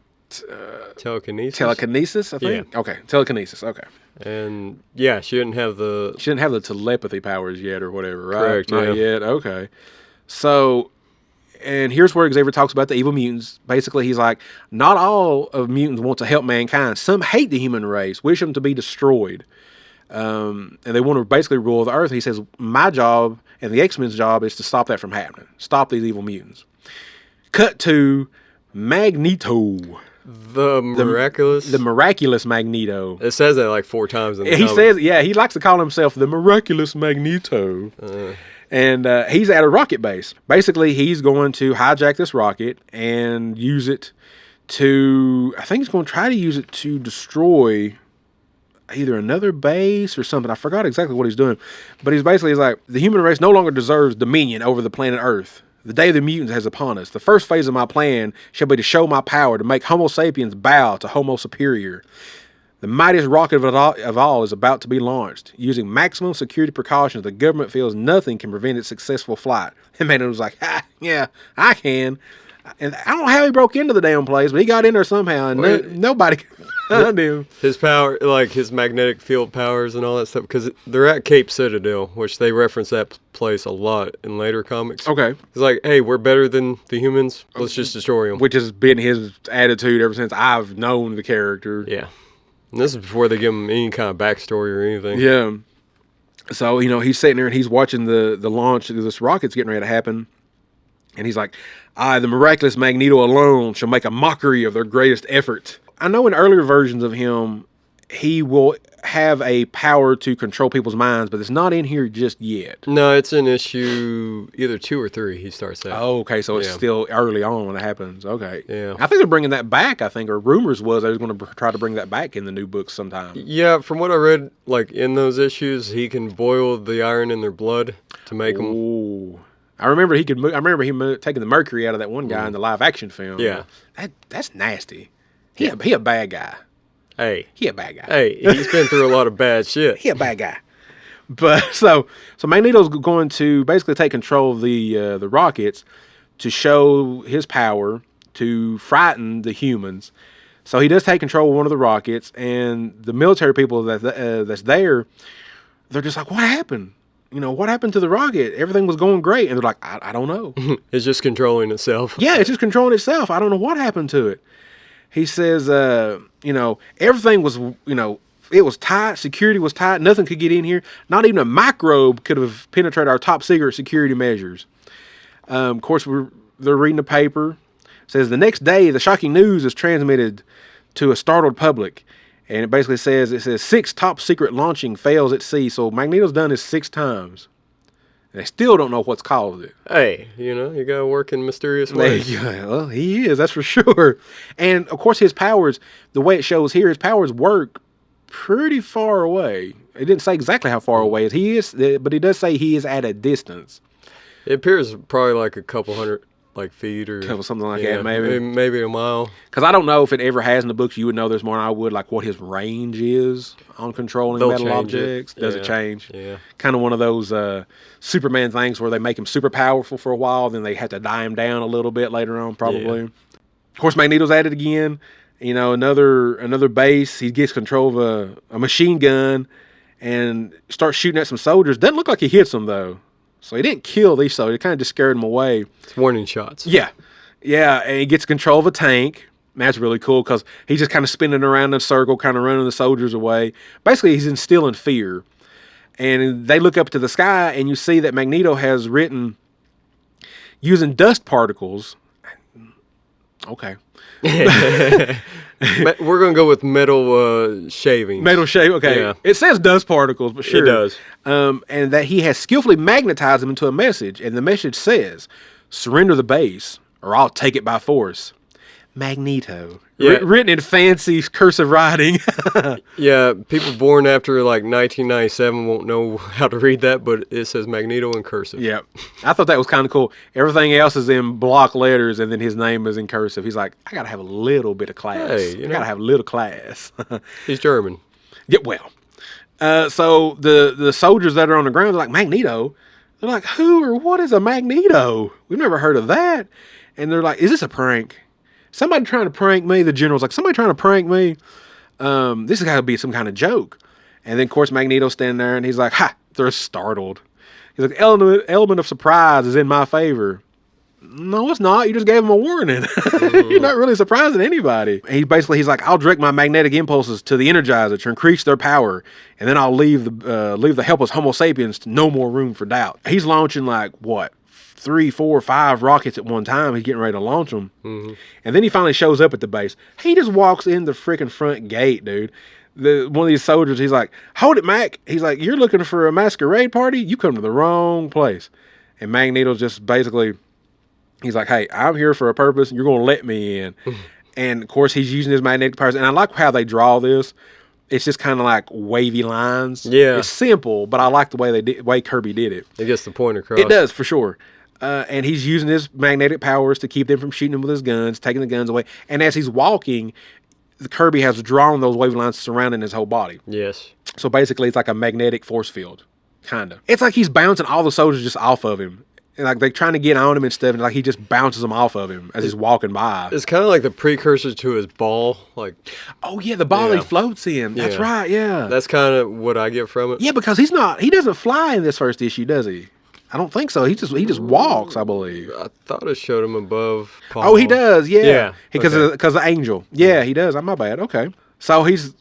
Speaker 2: telekinesis?
Speaker 3: Telekinesis, I think? Yeah. Okay, telekinesis, okay.
Speaker 2: And yeah, she didn't have the...
Speaker 3: She didn't have the telepathy powers yet or whatever, right?
Speaker 2: Correct,
Speaker 3: Not yet, okay. So... And here's where Xavier talks about the evil mutants. Basically, he's like, not all of mutants want to help mankind. Some hate the human race, wish them to be destroyed. And they want to basically rule the earth. He says, my job and the X-Men's job is to stop that from happening. Stop these evil mutants. Cut to Magneto.
Speaker 2: The
Speaker 3: miraculous Magneto.
Speaker 2: It says that like 4 times in the
Speaker 3: He
Speaker 2: comic.
Speaker 3: says, he likes to call himself the miraculous Magneto. And he's at a rocket base. Basically, he's going to hijack this rocket and use it to... I think he's going to try to use it to destroy either another base or something. I forgot exactly what he's doing. But he's like, the human race no longer deserves dominion over the planet Earth. The day of the mutants has upon us. The first phase of my plan shall be to show my power, to make Homo sapiens bow to Homo superior. The mightiest rocket of all is about to be launched. Using maximum security precautions, the government feels nothing can prevent its successful flight. And Magneto was like, yeah, I can. And I don't know how he broke into the damn place, but he got in there somehow, and nobody could find him.
Speaker 2: His power, like his magnetic field powers and all that stuff, because they're at Cape Citadel, which they reference that place a lot in later comics.
Speaker 3: Okay.
Speaker 2: It's like, hey, we're better than the humans. Let's just destroy them.
Speaker 3: Which has been his attitude ever since I've known the character.
Speaker 2: Yeah. And this is before they give him any kind of backstory or anything.
Speaker 3: Yeah. So, he's sitting there and he's watching the launch. This rocket's getting ready to happen. And he's like, the miraculous Magneto alone shall make a mockery of their greatest effort. I know in earlier versions of him, he will have a power to control people's minds, but it's not in here just yet.
Speaker 2: No, it's in issue either 2 or 3 he starts that.
Speaker 3: Oh, okay, so it's still early on when it happens. Okay.
Speaker 2: Yeah.
Speaker 3: I think they're bringing that back, or rumors was they were going to try to bring that back in the new books sometime.
Speaker 2: Yeah, from what I read, like in those issues, he can boil the iron in their blood to make them...
Speaker 3: Ooh. I remember he could. I remember him taking the mercury out of that one guy in the live action film.
Speaker 2: Yeah,
Speaker 3: that's nasty. He a bad guy.
Speaker 2: Hey,
Speaker 3: he a bad guy.
Speaker 2: Hey, he's been through a lot of bad shit.
Speaker 3: He a bad guy. But so Magneto's going to basically take control of the rockets to show his power to frighten the humans. So he does take control of one of the rockets, and the military people that's there, they're just like, "What happened? What happened to the rocket? Everything was going great." And they're like, I don't know.
Speaker 2: It's just controlling itself.
Speaker 3: Yeah, it's just controlling itself. I don't know what happened to it. He says, everything was, it was tight. Security was tight. Nothing could get in here. Not even a microbe could have penetrated our top secret security measures. Of course, they're reading the paper. It says, the next day, the shocking news is transmitted to a startled public. And it basically says, 6 top secret launching fails at sea. So Magneto's done this 6 times. And they still don't know what's caused it.
Speaker 2: Hey, you gotta work in mysterious ways.
Speaker 3: Well, he is, that's for sure. And of course his powers, the way it shows here, his powers work pretty far away. It didn't say exactly how far away he is, but it does say he is at a distance.
Speaker 2: It appears probably like a couple hundred feet or
Speaker 3: something like that,
Speaker 2: maybe a mile.
Speaker 3: Because I don't know if it ever has in the books. You would know there's more than I would, like what his range is on controlling metal objects. Does it change?
Speaker 2: Yeah.
Speaker 3: Kind of one of those Superman things where they make him super powerful for a while, then they have to die him down a little bit later on, probably. Yeah. Of course, Magneto's at it again. Another base. He gets control of a machine gun and starts shooting at some soldiers. Doesn't look like he hits them though. So he didn't kill these soldiers. It kind of just scared him away.
Speaker 2: It's warning shots.
Speaker 3: Yeah. And he gets control of a tank. And that's really cool because he's just kind of spinning around in a circle, kind of running the soldiers away. Basically, he's instilling fear. And they look up to the sky, and you see that Magneto has written, using dust particles. Okay.
Speaker 2: We're going to go with metal shavings.
Speaker 3: Metal shaving, okay. Yeah. It says dust particles, but sure.
Speaker 2: It does.
Speaker 3: And that he has skillfully magnetized them into a message. And the message says, surrender the base or I'll take it by force. Magneto.
Speaker 2: Yeah.
Speaker 3: Written in fancy cursive writing.
Speaker 2: Yeah, people born after like 1997 won't know how to read that, but it says Magneto in cursive.
Speaker 3: Yeah. I thought that was kind of cool. Everything else is in block letters, and then his name is in cursive. He's like, I got to have a little bit of class.
Speaker 2: Hey,
Speaker 3: I got to have a little class.
Speaker 2: He's German.
Speaker 3: Yeah, well. So the soldiers that are on the ground are like, Magneto? They're like, who or what is a Magneto? We've never heard of that. And they're like, is this a prank? Somebody trying to prank me? The general's like, somebody trying to prank me? This has got to be some kind of joke. And then, of course, Magneto's standing there, and he's like, ha! They're startled. He's like, element of surprise is in my favor. No, it's not. You just gave him a warning. You're not really surprising anybody. He's like, I'll direct my magnetic impulses to the Energizer to increase their power, and then I'll leave the helpless Homo sapiens to no more room for doubt. He's launching like, what? 3, 4, 5 rockets at one time. He's getting ready to launch them. Mm-hmm. And then he finally shows up at the base. He just walks in the freaking front gate, dude. One of these soldiers, he's like, hold it, Mac. He's like, you're looking for a masquerade party? You come to the wrong place. And Magneto's just basically, he's like, hey, I'm here for a purpose. And you're going to let me in. And, of course, he's using his magnetic powers. And I like how they draw this. It's just kind of like wavy lines.
Speaker 2: Yeah.
Speaker 3: It's simple, but I like the way Kirby did it.
Speaker 2: It gets the point across.
Speaker 3: It does, for sure. And he's using his magnetic powers to keep them from shooting him with his guns, taking the guns away. And as he's walking, Kirby has drawn those wavelengths surrounding his whole body.
Speaker 2: Yes.
Speaker 3: So basically, it's like a magnetic force field, kind of. It's like he's bouncing all the soldiers just off of him. And like they're trying to get on him and stuff, and like he just bounces them off of him as he's walking by.
Speaker 2: It's kind of like the precursor to his ball. Like,
Speaker 3: oh yeah, the ball he floats in. That's
Speaker 2: Yeah.
Speaker 3: right. Yeah.
Speaker 2: that's kind of what I get from it.
Speaker 3: Yeah, because he doesn't fly in this first issue, does he? I don't think so. He just walks, I believe.
Speaker 2: I thought it showed him above Paul.
Speaker 3: Oh, he does. Yeah.
Speaker 2: Yeah,
Speaker 3: Because
Speaker 2: okay.
Speaker 3: of the angel. Yeah, he does. My bad. Okay. So he's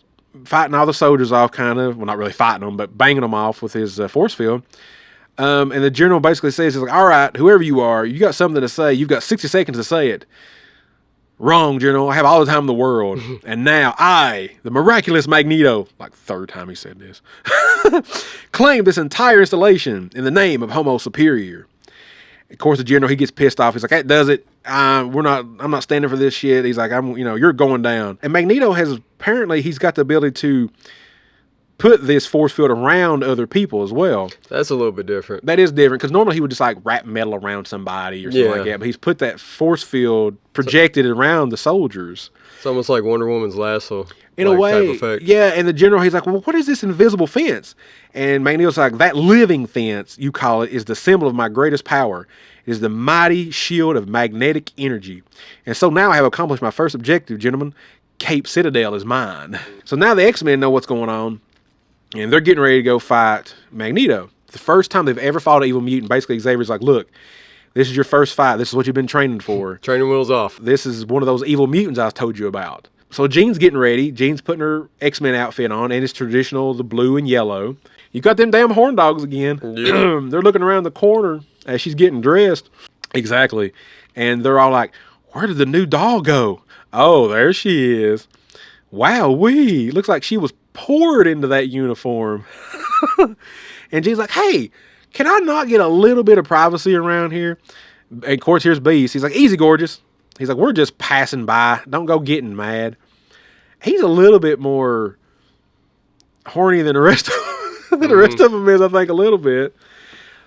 Speaker 3: fighting all the soldiers off, kind of. Well, not really fighting them, but banging them off with his force field. And the general basically says, he's like, all right, whoever you are, you got something to say. You've got 60 seconds to say it. Wrong, General. I have all the time in the world. And now I, the miraculous Magneto, like third time he said this, claim this entire installation in the name of Homo Superior. Of course, the general, he gets pissed off. He's like, that does it. I'm not standing for this shit. He's like, you're going down. And Magneto apparently he's got the ability to put this force field around other people as well.
Speaker 2: That's a little bit different.
Speaker 3: That is different, because normally he would just like wrap metal around somebody or something like
Speaker 2: Yeah.
Speaker 3: that. But he's put that force field projected around the soldiers.
Speaker 2: It's almost like Wonder Woman's lasso.
Speaker 3: In
Speaker 2: like,
Speaker 3: a way,
Speaker 2: type effect.
Speaker 3: yeah. And the general, he's like, well, what is this invisible fence? And Magneto's like, that living fence, you call it, is the symbol of my greatest power. It is the mighty shield of magnetic energy. And so now I have accomplished my first objective, gentlemen. Cape Citadel is mine. So now the X-Men know what's going on, and they're getting ready to go fight Magneto. The first time they've ever fought an evil mutant, basically Xavier's like, look, this is your first fight. This is what you've been training for.
Speaker 2: Training wheels off.
Speaker 3: This is one of those evil mutants I told you about. So Jean's getting ready. Jean's putting her X-Men outfit on, and it's traditional, the blue and yellow. You got them damn horn dogs again.
Speaker 2: Yeah.
Speaker 3: They're looking around the corner as she's getting dressed. Exactly. And they're all like, where did the new doll go? Oh, there she is. Wow-wee. Looks like she was poured into that uniform. And Jean's like, hey, can I not get a little bit of privacy around here? And of course, here's Beast. He's like, easy, gorgeous. He's like, we're just passing by. Don't go getting mad. He's a little bit more horny than the rest of the rest of them is, I think, a little bit.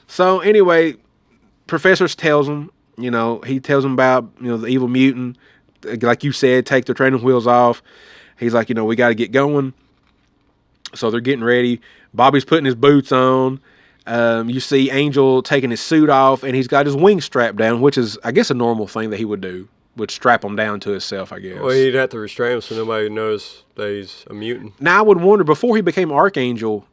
Speaker 3: So anyway, Professor tells him, he tells him about, the evil mutant. Like you said, take their training wheels off. He's like, we got to get going. So they're getting ready. Bobby's putting his boots on. You see Angel taking his suit off, and he's got his wings strapped down, which is, I guess, a normal thing that he would do. Would strap them down to himself, I guess.
Speaker 2: Well, he'd have to restrain him so nobody knows that he's a mutant.
Speaker 3: Now, I would wonder, before he became Archangel,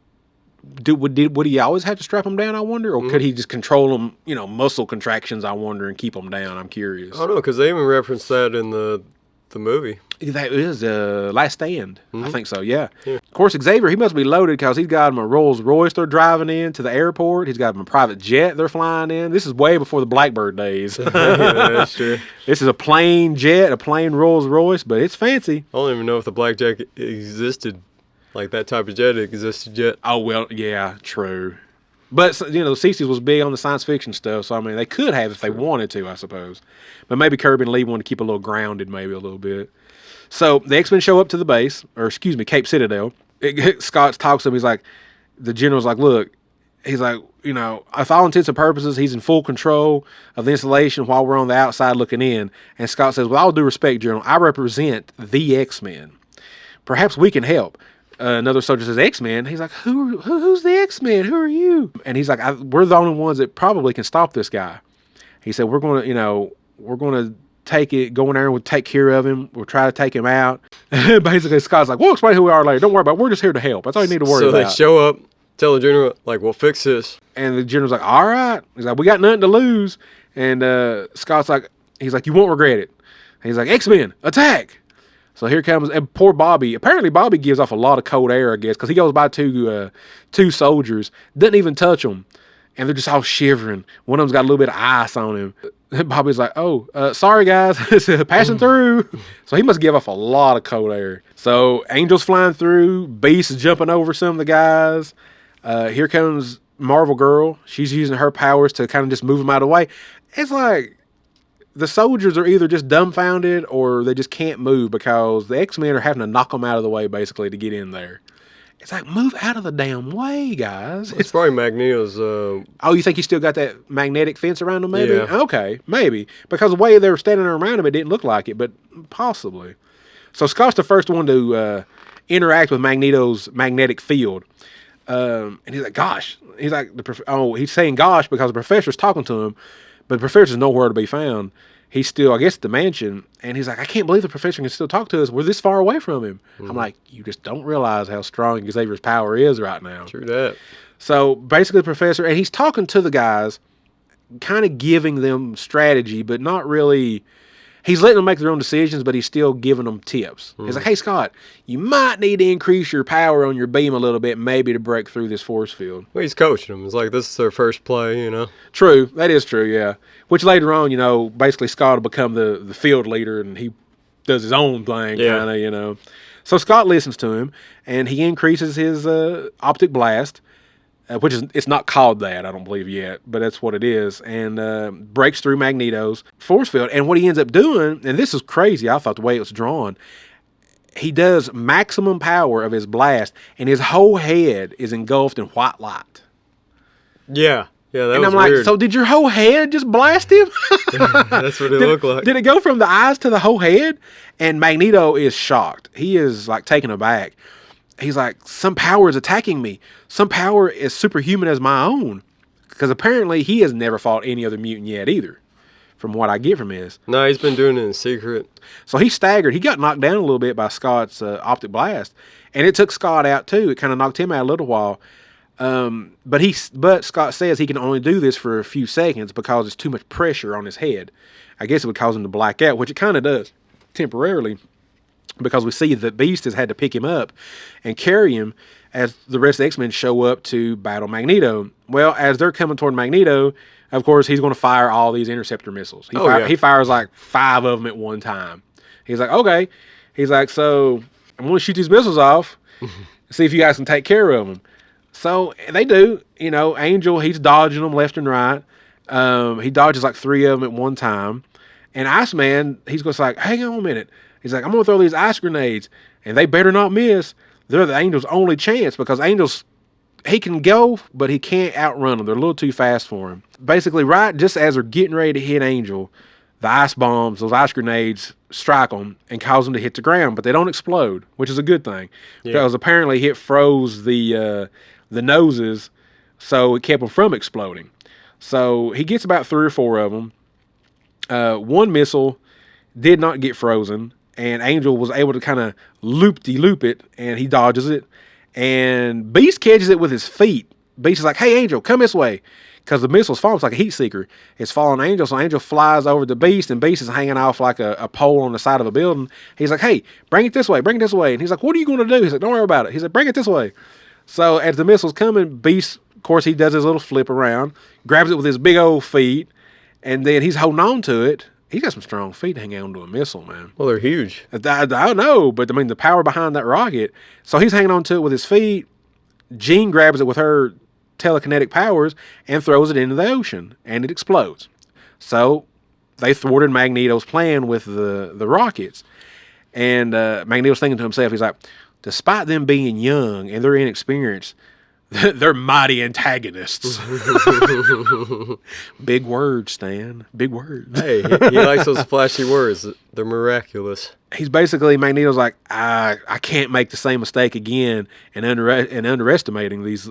Speaker 3: would he always have to strap them down, I wonder? Or could he just control them, muscle contractions, I wonder, and keep them down? I'm curious.
Speaker 2: I don't know, because they even referenced that in the movie.
Speaker 3: That is Last Stand. I think so, yeah. Of course, Xavier, he must be loaded because he's got him a Rolls Royce they're driving in to the airport. He's got him a private jet they're flying in. This is way before the Blackbird days.
Speaker 2: Yeah, that's true.
Speaker 3: This is a plain jet, a plain Rolls Royce, but it's fancy.
Speaker 2: I don't even know if the blackjack existed. Like that type of jet existed yet.
Speaker 3: Oh, well, yeah, true. But, the 60s was big on the science fiction stuff, so, I mean, they could have if they wanted to, I suppose. But maybe Kirby and Lee wanted to keep a little grounded, maybe a little bit. So, the X-Men show up to the base, Cape Citadel. Scott talks to him, he's like, the general's like, look, he's like, with all intents and purposes, he's in full control of the installation while we're on the outside looking in. And Scott says, with all due respect, General, I represent the X-Men. Perhaps we can help. Another soldier says, X-Men? He's like, who's the X-Men? Who are you? And he's like, we're the only ones that probably can stop this guy. He said, we're going to go in there and we'll take care of him. We'll try to take him out. Basically, Scott's like, we'll explain who we are later. Don't worry about it. We're just here to help. That's all you need to worry about.
Speaker 2: So they show up, tell the general, like, we'll fix this.
Speaker 3: And the general's like, all right. He's like, we got nothing to lose. And Scott's like, you won't regret it. And he's like, X-Men, attack. So here comes, and poor Bobby. Apparently, Bobby gives off a lot of cold air, I guess, because he goes by two soldiers, doesn't even touch them, and they're just all shivering. One of them's got a little bit of ice on him. And Bobby's like, sorry, guys, passing through. So he must give off a lot of cold air. So Angel's flying through, Beast is jumping over some of the guys. Here comes Marvel Girl. She's using her powers to kind of just move them out of the way. It's like, the soldiers are either just dumbfounded or they just can't move because the X-Men are having to knock them out of the way, basically, to get in there. It's like, move out of the damn way, guys.
Speaker 2: It's probably Magneto's...
Speaker 3: Oh, you think he still got that magnetic fence around him, maybe?
Speaker 2: Yeah.
Speaker 3: Okay, maybe. Because the way they were standing around him, it didn't look like it, but possibly. So Scott's the first one to interact with Magneto's magnetic field. And he's like, gosh. He's like, he's saying gosh because the professor's talking to him, but the professor's nowhere to be found. He's still, I guess, at the mansion. And he's like, I can't believe the professor can still talk to us. We're this far away from him. I'm like, you just don't realize how strong Xavier's power is right now.
Speaker 2: True that.
Speaker 3: So basically the professor, and he's talking to the guys, kind of giving them strategy, but not really. He's letting them make their own decisions, but he's still giving them tips. He's like, hey, Scott, you might need to increase your power on your beam a little bit, maybe to break through this force field.
Speaker 2: Well, he's coaching them. It's like, this is their first play, you know?
Speaker 3: True. That is true, yeah. Which later on, you know, basically Scott will become the field leader, and he does his own thing, kind of, you know. So Scott listens to him, and he increases his optic blast, which is, it's not called that, I don't believe yet, but that's what it is, and breaks through Magneto's force field. And what he ends up doing, and this is crazy, I thought the way it was drawn, he does maximum power of his blast, and his whole head is engulfed in white light.
Speaker 2: Yeah. Yeah, that
Speaker 3: and
Speaker 2: was
Speaker 3: I'm like,
Speaker 2: weird.
Speaker 3: so did your whole head just blast him?
Speaker 2: That's what it looked like.
Speaker 3: Did it go from the eyes to the whole head? And Magneto is shocked. He is like taken aback. He's like, some power is attacking me. Some power is superhuman as my own. Because apparently he has never fought any other mutant yet either, from what I get from his.
Speaker 2: No, he's been doing it in secret. So
Speaker 3: he staggered. He got knocked down a little bit by Scott's optic blast. And it took Scott out too. It kind of knocked him out a little while. But Scott says he can only do this for a few seconds because it's too much pressure on his head. I guess it would cause him to black out, which it kind of does temporarily, because we see that Beast has had to pick him up and carry him as the rest of the X-Men show up to battle Magneto. Well, as they're coming toward Magneto, of course, he's going to fire all these interceptor missiles. He fires like 5 of them at one time. He's like, okay. He's like, so I'm going to shoot these missiles off, see if you guys can take care of them. So they do. You know, Angel, he's dodging them left and right. He dodges like 3 of them at one time. And Iceman, he's just like, hang on a minute. He's like, I'm going to throw these ice grenades, and they better not miss. They're the Angel's only chance, because Angel's, he can go, but he can't outrun them. They're a little too fast for him. Basically, right just as they're getting ready to hit Angel, the ice bombs, those ice grenades, strike them and cause them to hit the ground, but they don't explode, which is a good thing. Yeah. Because apparently it froze the noses, so it kept them from exploding. So he gets about 3 or 4 of them. One missile did not get frozen, and Angel was able to kind of loop-de-loop it, and he dodges it. And Beast catches it with his feet. Beast is like, hey, Angel, come this way. Because the missile's falling, it's like a heat seeker. It's following Angel, so Angel flies over to Beast, and Beast is hanging off like a pole on the side of a building. He's like, hey, bring it this way, bring it this way. And he's like, what are you going to do? He's like, don't worry about it. He's like, bring it this way. So as the missile's coming, Beast, of course, he does his little flip around, grabs it with his big old feet, and then he's holding on to it. He's got some strong feet hanging on to a missile, man.
Speaker 2: Well, they're huge.
Speaker 3: I don't know, but I mean, the power behind that rocket. So he's hanging on to it with his feet. Jean grabs it with her telekinetic powers and throws it into the ocean, and it explodes. So they thwarted Magneto's plan with the rockets. And Magneto's thinking to himself, he's like, despite them being young and their inexperienced, they're mighty antagonists. Big words, Stan. Big words.
Speaker 2: Hey, he likes those flashy words. They're miraculous.
Speaker 3: He's basically, Magneto's like, I can't make the same mistake again and underestimating these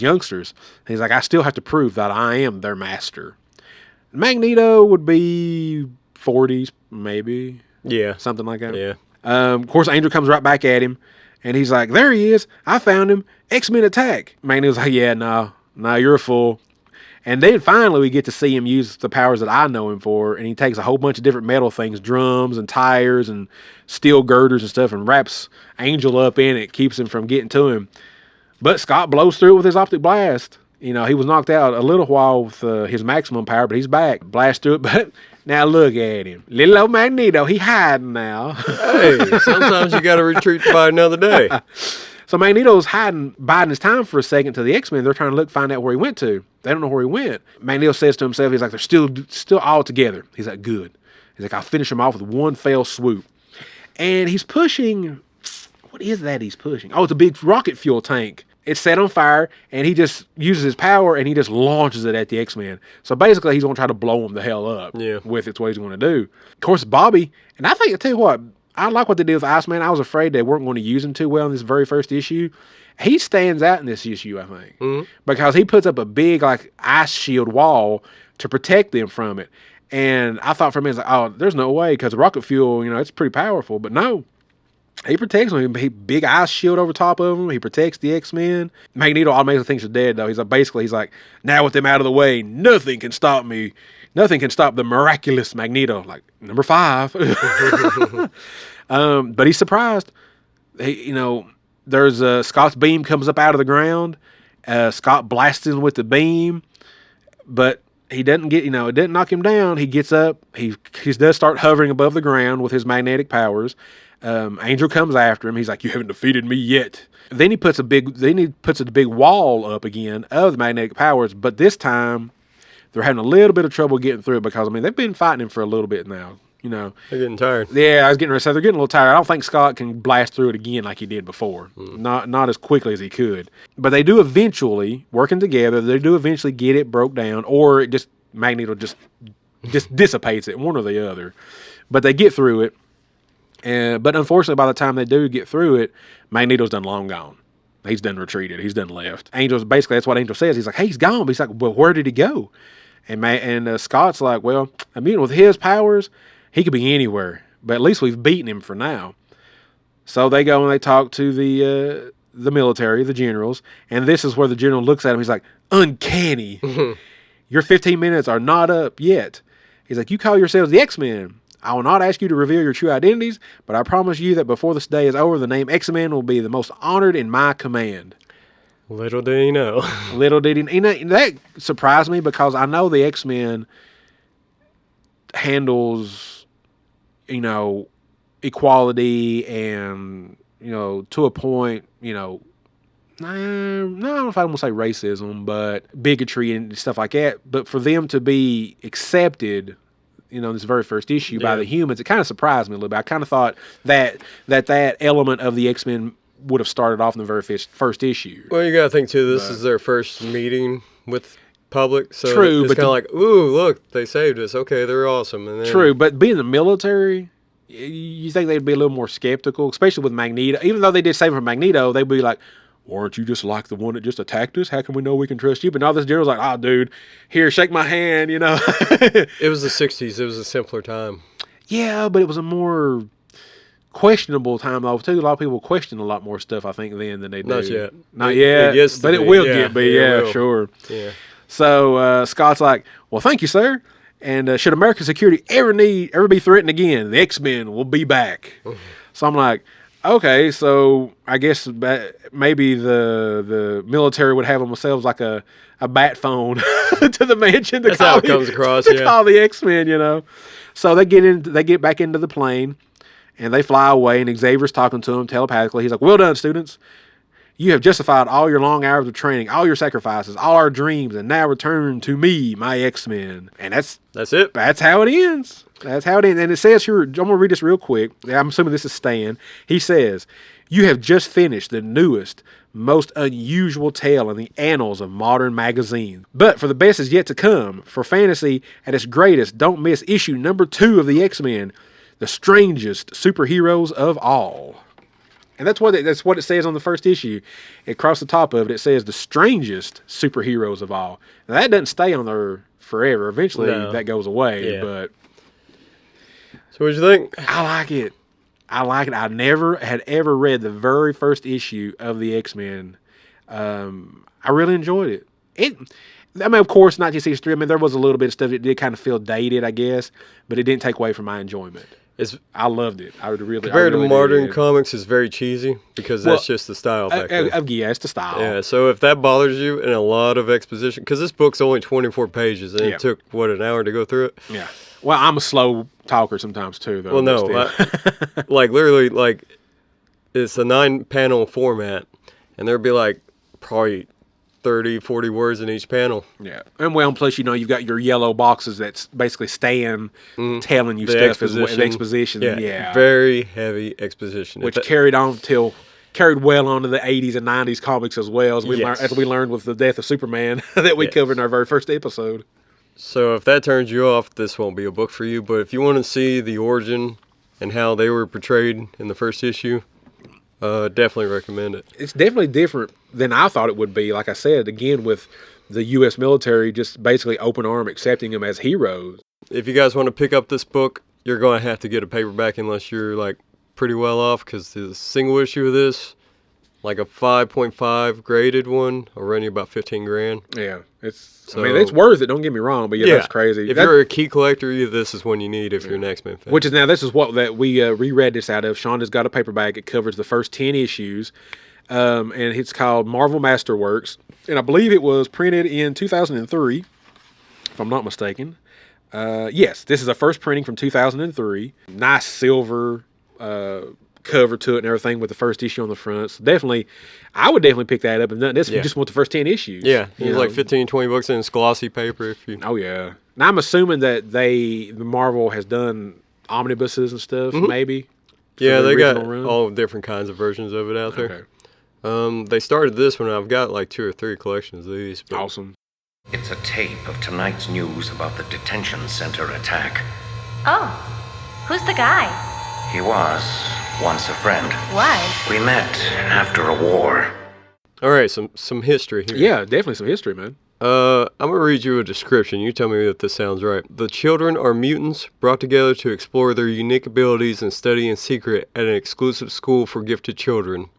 Speaker 3: youngsters. He's like, I still have to prove that I am their master. Magneto would be 40s, maybe.
Speaker 2: Yeah.
Speaker 3: Something like that.
Speaker 2: Yeah.
Speaker 3: Of course, Angel comes right back at him. And he's like, there he is. I found him. X-Men attack. Magneto's like, yeah, no, you're a fool. And then finally we get to see him use the powers that I know him for. And he takes a whole bunch of different metal things, drums and tires and steel girders and stuff, and wraps Angel up in it, keeps him from getting to him. But Scott blows through with his optic blast. You know, he was knocked out a little while with his maximum power, but he's back. Blast through it, but now look at him. Little old Magneto, he hiding now.
Speaker 2: Hey, sometimes you got to retreat to fight another day.
Speaker 3: So Magneto's biding his time for a second to the X-Men. They're trying to find out where he went to. They don't know where he went. Magneto says to himself, he's like, they're still all together. He's like, good. He's like, I'll finish him off with one fell swoop. And he's pushing, what is that he's pushing? Oh, it's a big rocket fuel tank. It's set on fire, and he just uses his power, and he just launches it at the X-Men. So basically, he's going to try to blow them the hell up with it. It's what he's going to do. Of course, Bobby, and I tell you what, I like what they did with Iceman. I was afraid they weren't going to use him too well in this very first issue. He stands out in this issue, I think, because he puts up a big like ice shield wall to protect them from it. And I thought for a minute, oh, there's no way because rocket fuel, it's pretty powerful. But no, he protects them. He big ice shield over top of him. He protects the X-Men. Magneto automatically thinks they're dead, though. He's like, now with them out of the way, nothing can stop me. Nothing can stop the miraculous Magneto. Like, number 5. But he's surprised. There's Scott's beam comes up out of the ground. Scott blasts him with the beam. But he doesn't get, it didn't knock him down. He gets up. He does start hovering above the ground with his magnetic powers. Angel comes after him. He's like, you haven't defeated me yet. Then he puts a big wall up again of the magnetic powers. But this time, they're having a little bit of trouble getting through it because, they've been fighting him for a little bit now.
Speaker 2: They're getting tired.
Speaker 3: Yeah, I was getting ready to say they're getting a little tired. I don't think Scott can blast through it again like he did before. Not as quickly as he could. But they do eventually, working together, they do eventually get it broke down, or it just Magneto just dissipates it, one or the other. But they get through it. But unfortunately, by the time they do get through it, Magneto's done long gone. He's done retreated. He's done left. Angel's basically, that's what Angel says. He's like, hey, he's gone. But he's like, well, where did he go? And Scott's like, well, with his powers, he could be anywhere. But at least we've beaten him for now. So they go and they talk to the military, the generals. And this is where the general looks at him. He's like, uncanny. Your 15 minutes are not up yet. He's like, you call yourselves the X-Men. I will not ask you to reveal your true identities, but I promise you that before this day is over, the name X-Men will be the most honored in my command.
Speaker 2: Little did he know.
Speaker 3: Little did he know. That surprised me because I know the X-Men handles, equality and, to a point, no, I don't know if I want to say racism, but bigotry and stuff like that. But for them to be accepted, this very first issue by the humans, it kind of surprised me a little bit. I kind of thought that element of the X-Men would have started off in the very first issue.
Speaker 2: Well, you got to think, too, this is their first meeting with public. So
Speaker 3: true,
Speaker 2: it's kind of like, ooh, look, they saved us. Okay, they're awesome. And then,
Speaker 3: true, but being the military, you think they'd be a little more skeptical, especially with Magneto. Even though they did save him from Magneto, they'd be like, aren't you just like the one that just attacked us? How can we know we can trust you? But now this general's like, oh, dude, here, shake my hand,
Speaker 2: It was the 60s. It was a simpler time.
Speaker 3: Yeah, but it was a more questionable time, though, too. A lot of people question a lot more stuff, I think, then than they do.
Speaker 2: Not yet.
Speaker 3: Not yet, but it will get me. Yeah, sure.
Speaker 2: Yeah.
Speaker 3: So Scott's like, well, thank you, sir. And should American security ever be threatened again, the X-Men will be back. So I'm like, okay, so I guess maybe the military would have themselves like a bat phone to the mansion.
Speaker 2: That's how it comes across,
Speaker 3: to call the X-Men, So they get back into the plane, and they fly away, and Xavier's talking to them telepathically. He's like, well done, students. You have justified all your long hours of training, all your sacrifices, all our dreams, and now return to me, my X-Men. And that's
Speaker 2: it.
Speaker 3: That's how it ends. That's how it ends. And it says here, I'm going to read this real quick. I'm assuming this is Stan. He says, you have just finished the newest, most unusual tale in the annals of modern magazines. But for the best is yet to come. For fantasy at its greatest, don't miss issue number 2 of the X-Men, the strangest superheroes of all. And that's what it says on the first issue. Across the top of it, it says the strangest superheroes of all. Now, that doesn't stay on there forever. Eventually, that goes away. Yeah. But
Speaker 2: so what'd you think?
Speaker 3: I like it. I never had ever read the very first issue of the X-Men. I really enjoyed it. Of course, 1963, there was a little bit of stuff that did kind of feel dated, I guess, but it didn't take away from my enjoyment. I loved it.
Speaker 2: Compared to modern comics, it's very cheesy because that's just the style back then.
Speaker 3: Yeah, it's the style.
Speaker 2: Yeah, so if that bothers you and a lot of exposition, because this book's only 24 pages and it took, an hour to go through it?
Speaker 3: Yeah. Well, I'm a slow talker sometimes too, though.
Speaker 2: Well, no. Literally, it's a 9-panel format, and there'd be probably 30, 40 words in each panel.
Speaker 3: Yeah. And plus, you've got your yellow boxes that's basically Stan telling you stuff as well. The exposition. Yeah.
Speaker 2: Very heavy exposition.
Speaker 3: Which carried well onto the 80s and 90s comics as well, as we learned with the death of Superman that we covered in our very first episode.
Speaker 2: So if that turns you off, this won't be a book for you. But if you want to see the origin and how they were portrayed in the first issue, definitely recommend it.
Speaker 3: It's definitely different than I thought it would be. Like I said, again, with the U.S. military just basically open arm accepting them as heroes.
Speaker 2: If you guys want to pick up this book, you're going to have to get a paperback unless you're like pretty well off, because the single issue of this, like a 5.5 graded one, will run you about 15 grand.
Speaker 3: Yeah, I mean, it's worth it. Don't get me wrong, but yeah, that's crazy.
Speaker 2: If you're a key collector, this is one you need if you're an X-Men fan.
Speaker 3: This is what that we reread this out of. Shonda's got a paperback. It covers the first 10 issues, and it's called Marvel Masterworks, and I believe it was printed in 2003, if I'm not mistaken. Yes, this is a first printing from 2003. Nice silver cover to it and everything with the first issue on the front. So definitely, I would definitely pick that up. And this if you just want the first 10 issues.
Speaker 2: Yeah, it's like 15, 20 bucks, and it's glossy paper. If you.
Speaker 3: Oh yeah. Now I'm assuming that the Marvel has done omnibuses and stuff. Maybe.
Speaker 2: Yeah, they got all different kinds of versions of it out there.
Speaker 3: Okay.
Speaker 2: They started this one. I've got like 2 or 3 collections of these. But
Speaker 3: Awesome.
Speaker 4: It's a tape of tonight's news about the detention center attack.
Speaker 5: Oh, who's the guy?
Speaker 4: He was once a friend.
Speaker 5: Why?
Speaker 4: We met after a war.
Speaker 2: All right, some history here.
Speaker 3: Yeah, definitely some history, man.
Speaker 2: I'm going to read you a description. You tell me if this sounds right. The children are mutants brought together to explore their unique abilities and study in secret at an exclusive school for gifted children,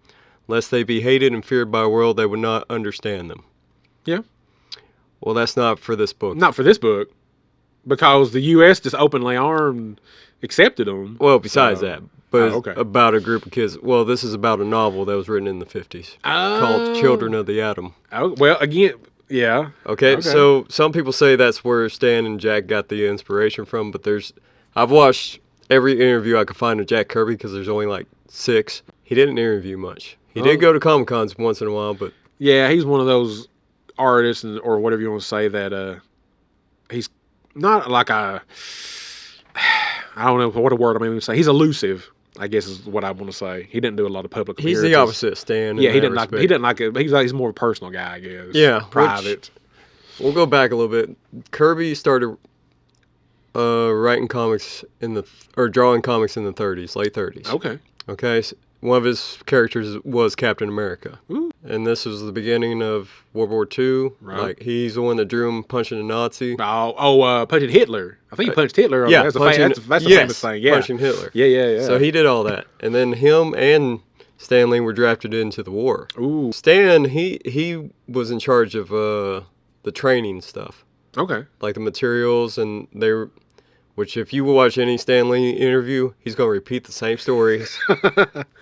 Speaker 2: lest they be hated and feared by a world that would not understand them.
Speaker 3: Yeah.
Speaker 2: Well, that's not for this book.
Speaker 3: Not for this book, because the U.S. just openly armed accepted them.
Speaker 2: Well, besides that. But
Speaker 3: okay.
Speaker 2: It's about a group of kids. Well, this is about a novel that was written in the 50s called Children of the Atom.
Speaker 3: Oh, well, again, yeah.
Speaker 2: Okay, so some people say that's where Stan and Jack got the inspiration from, but I've watched every interview I could find of Jack Kirby, because there's only like 6. He didn't interview much. He did go to Comic-Cons once in a while, but...
Speaker 3: Yeah, he's one of those artists, or whatever you want to say, that he's not like I don't know what a word I'm even say. He's elusive, I guess is what I want to say. He didn't do a lot of public appearances.
Speaker 2: He's the opposite of Stan.
Speaker 3: Yeah, he didn't like it. He's more of a personal guy, I guess.
Speaker 2: Yeah,
Speaker 3: private.
Speaker 2: We'll go back a little bit. Kirby started writing comics drawing comics in the 30s, late 30s. Okay. So one of his characters was Captain America.
Speaker 3: Ooh.
Speaker 2: And this was the beginning of World War II.
Speaker 3: Right.
Speaker 2: Like, he's the one that drew him punching a Nazi.
Speaker 3: Punching Hitler. I think he punched Hitler.
Speaker 2: Yeah,
Speaker 3: that's a famous thing. Yeah,
Speaker 2: punching Hitler.
Speaker 3: Yeah.
Speaker 2: So he did all that. And then him and Stan Lee were drafted into the war.
Speaker 3: Ooh.
Speaker 2: Stan, he was in charge of the training stuff.
Speaker 3: Okay.
Speaker 2: Like the materials, and which if you watch any Stan Lee interview, he's going to repeat the same stories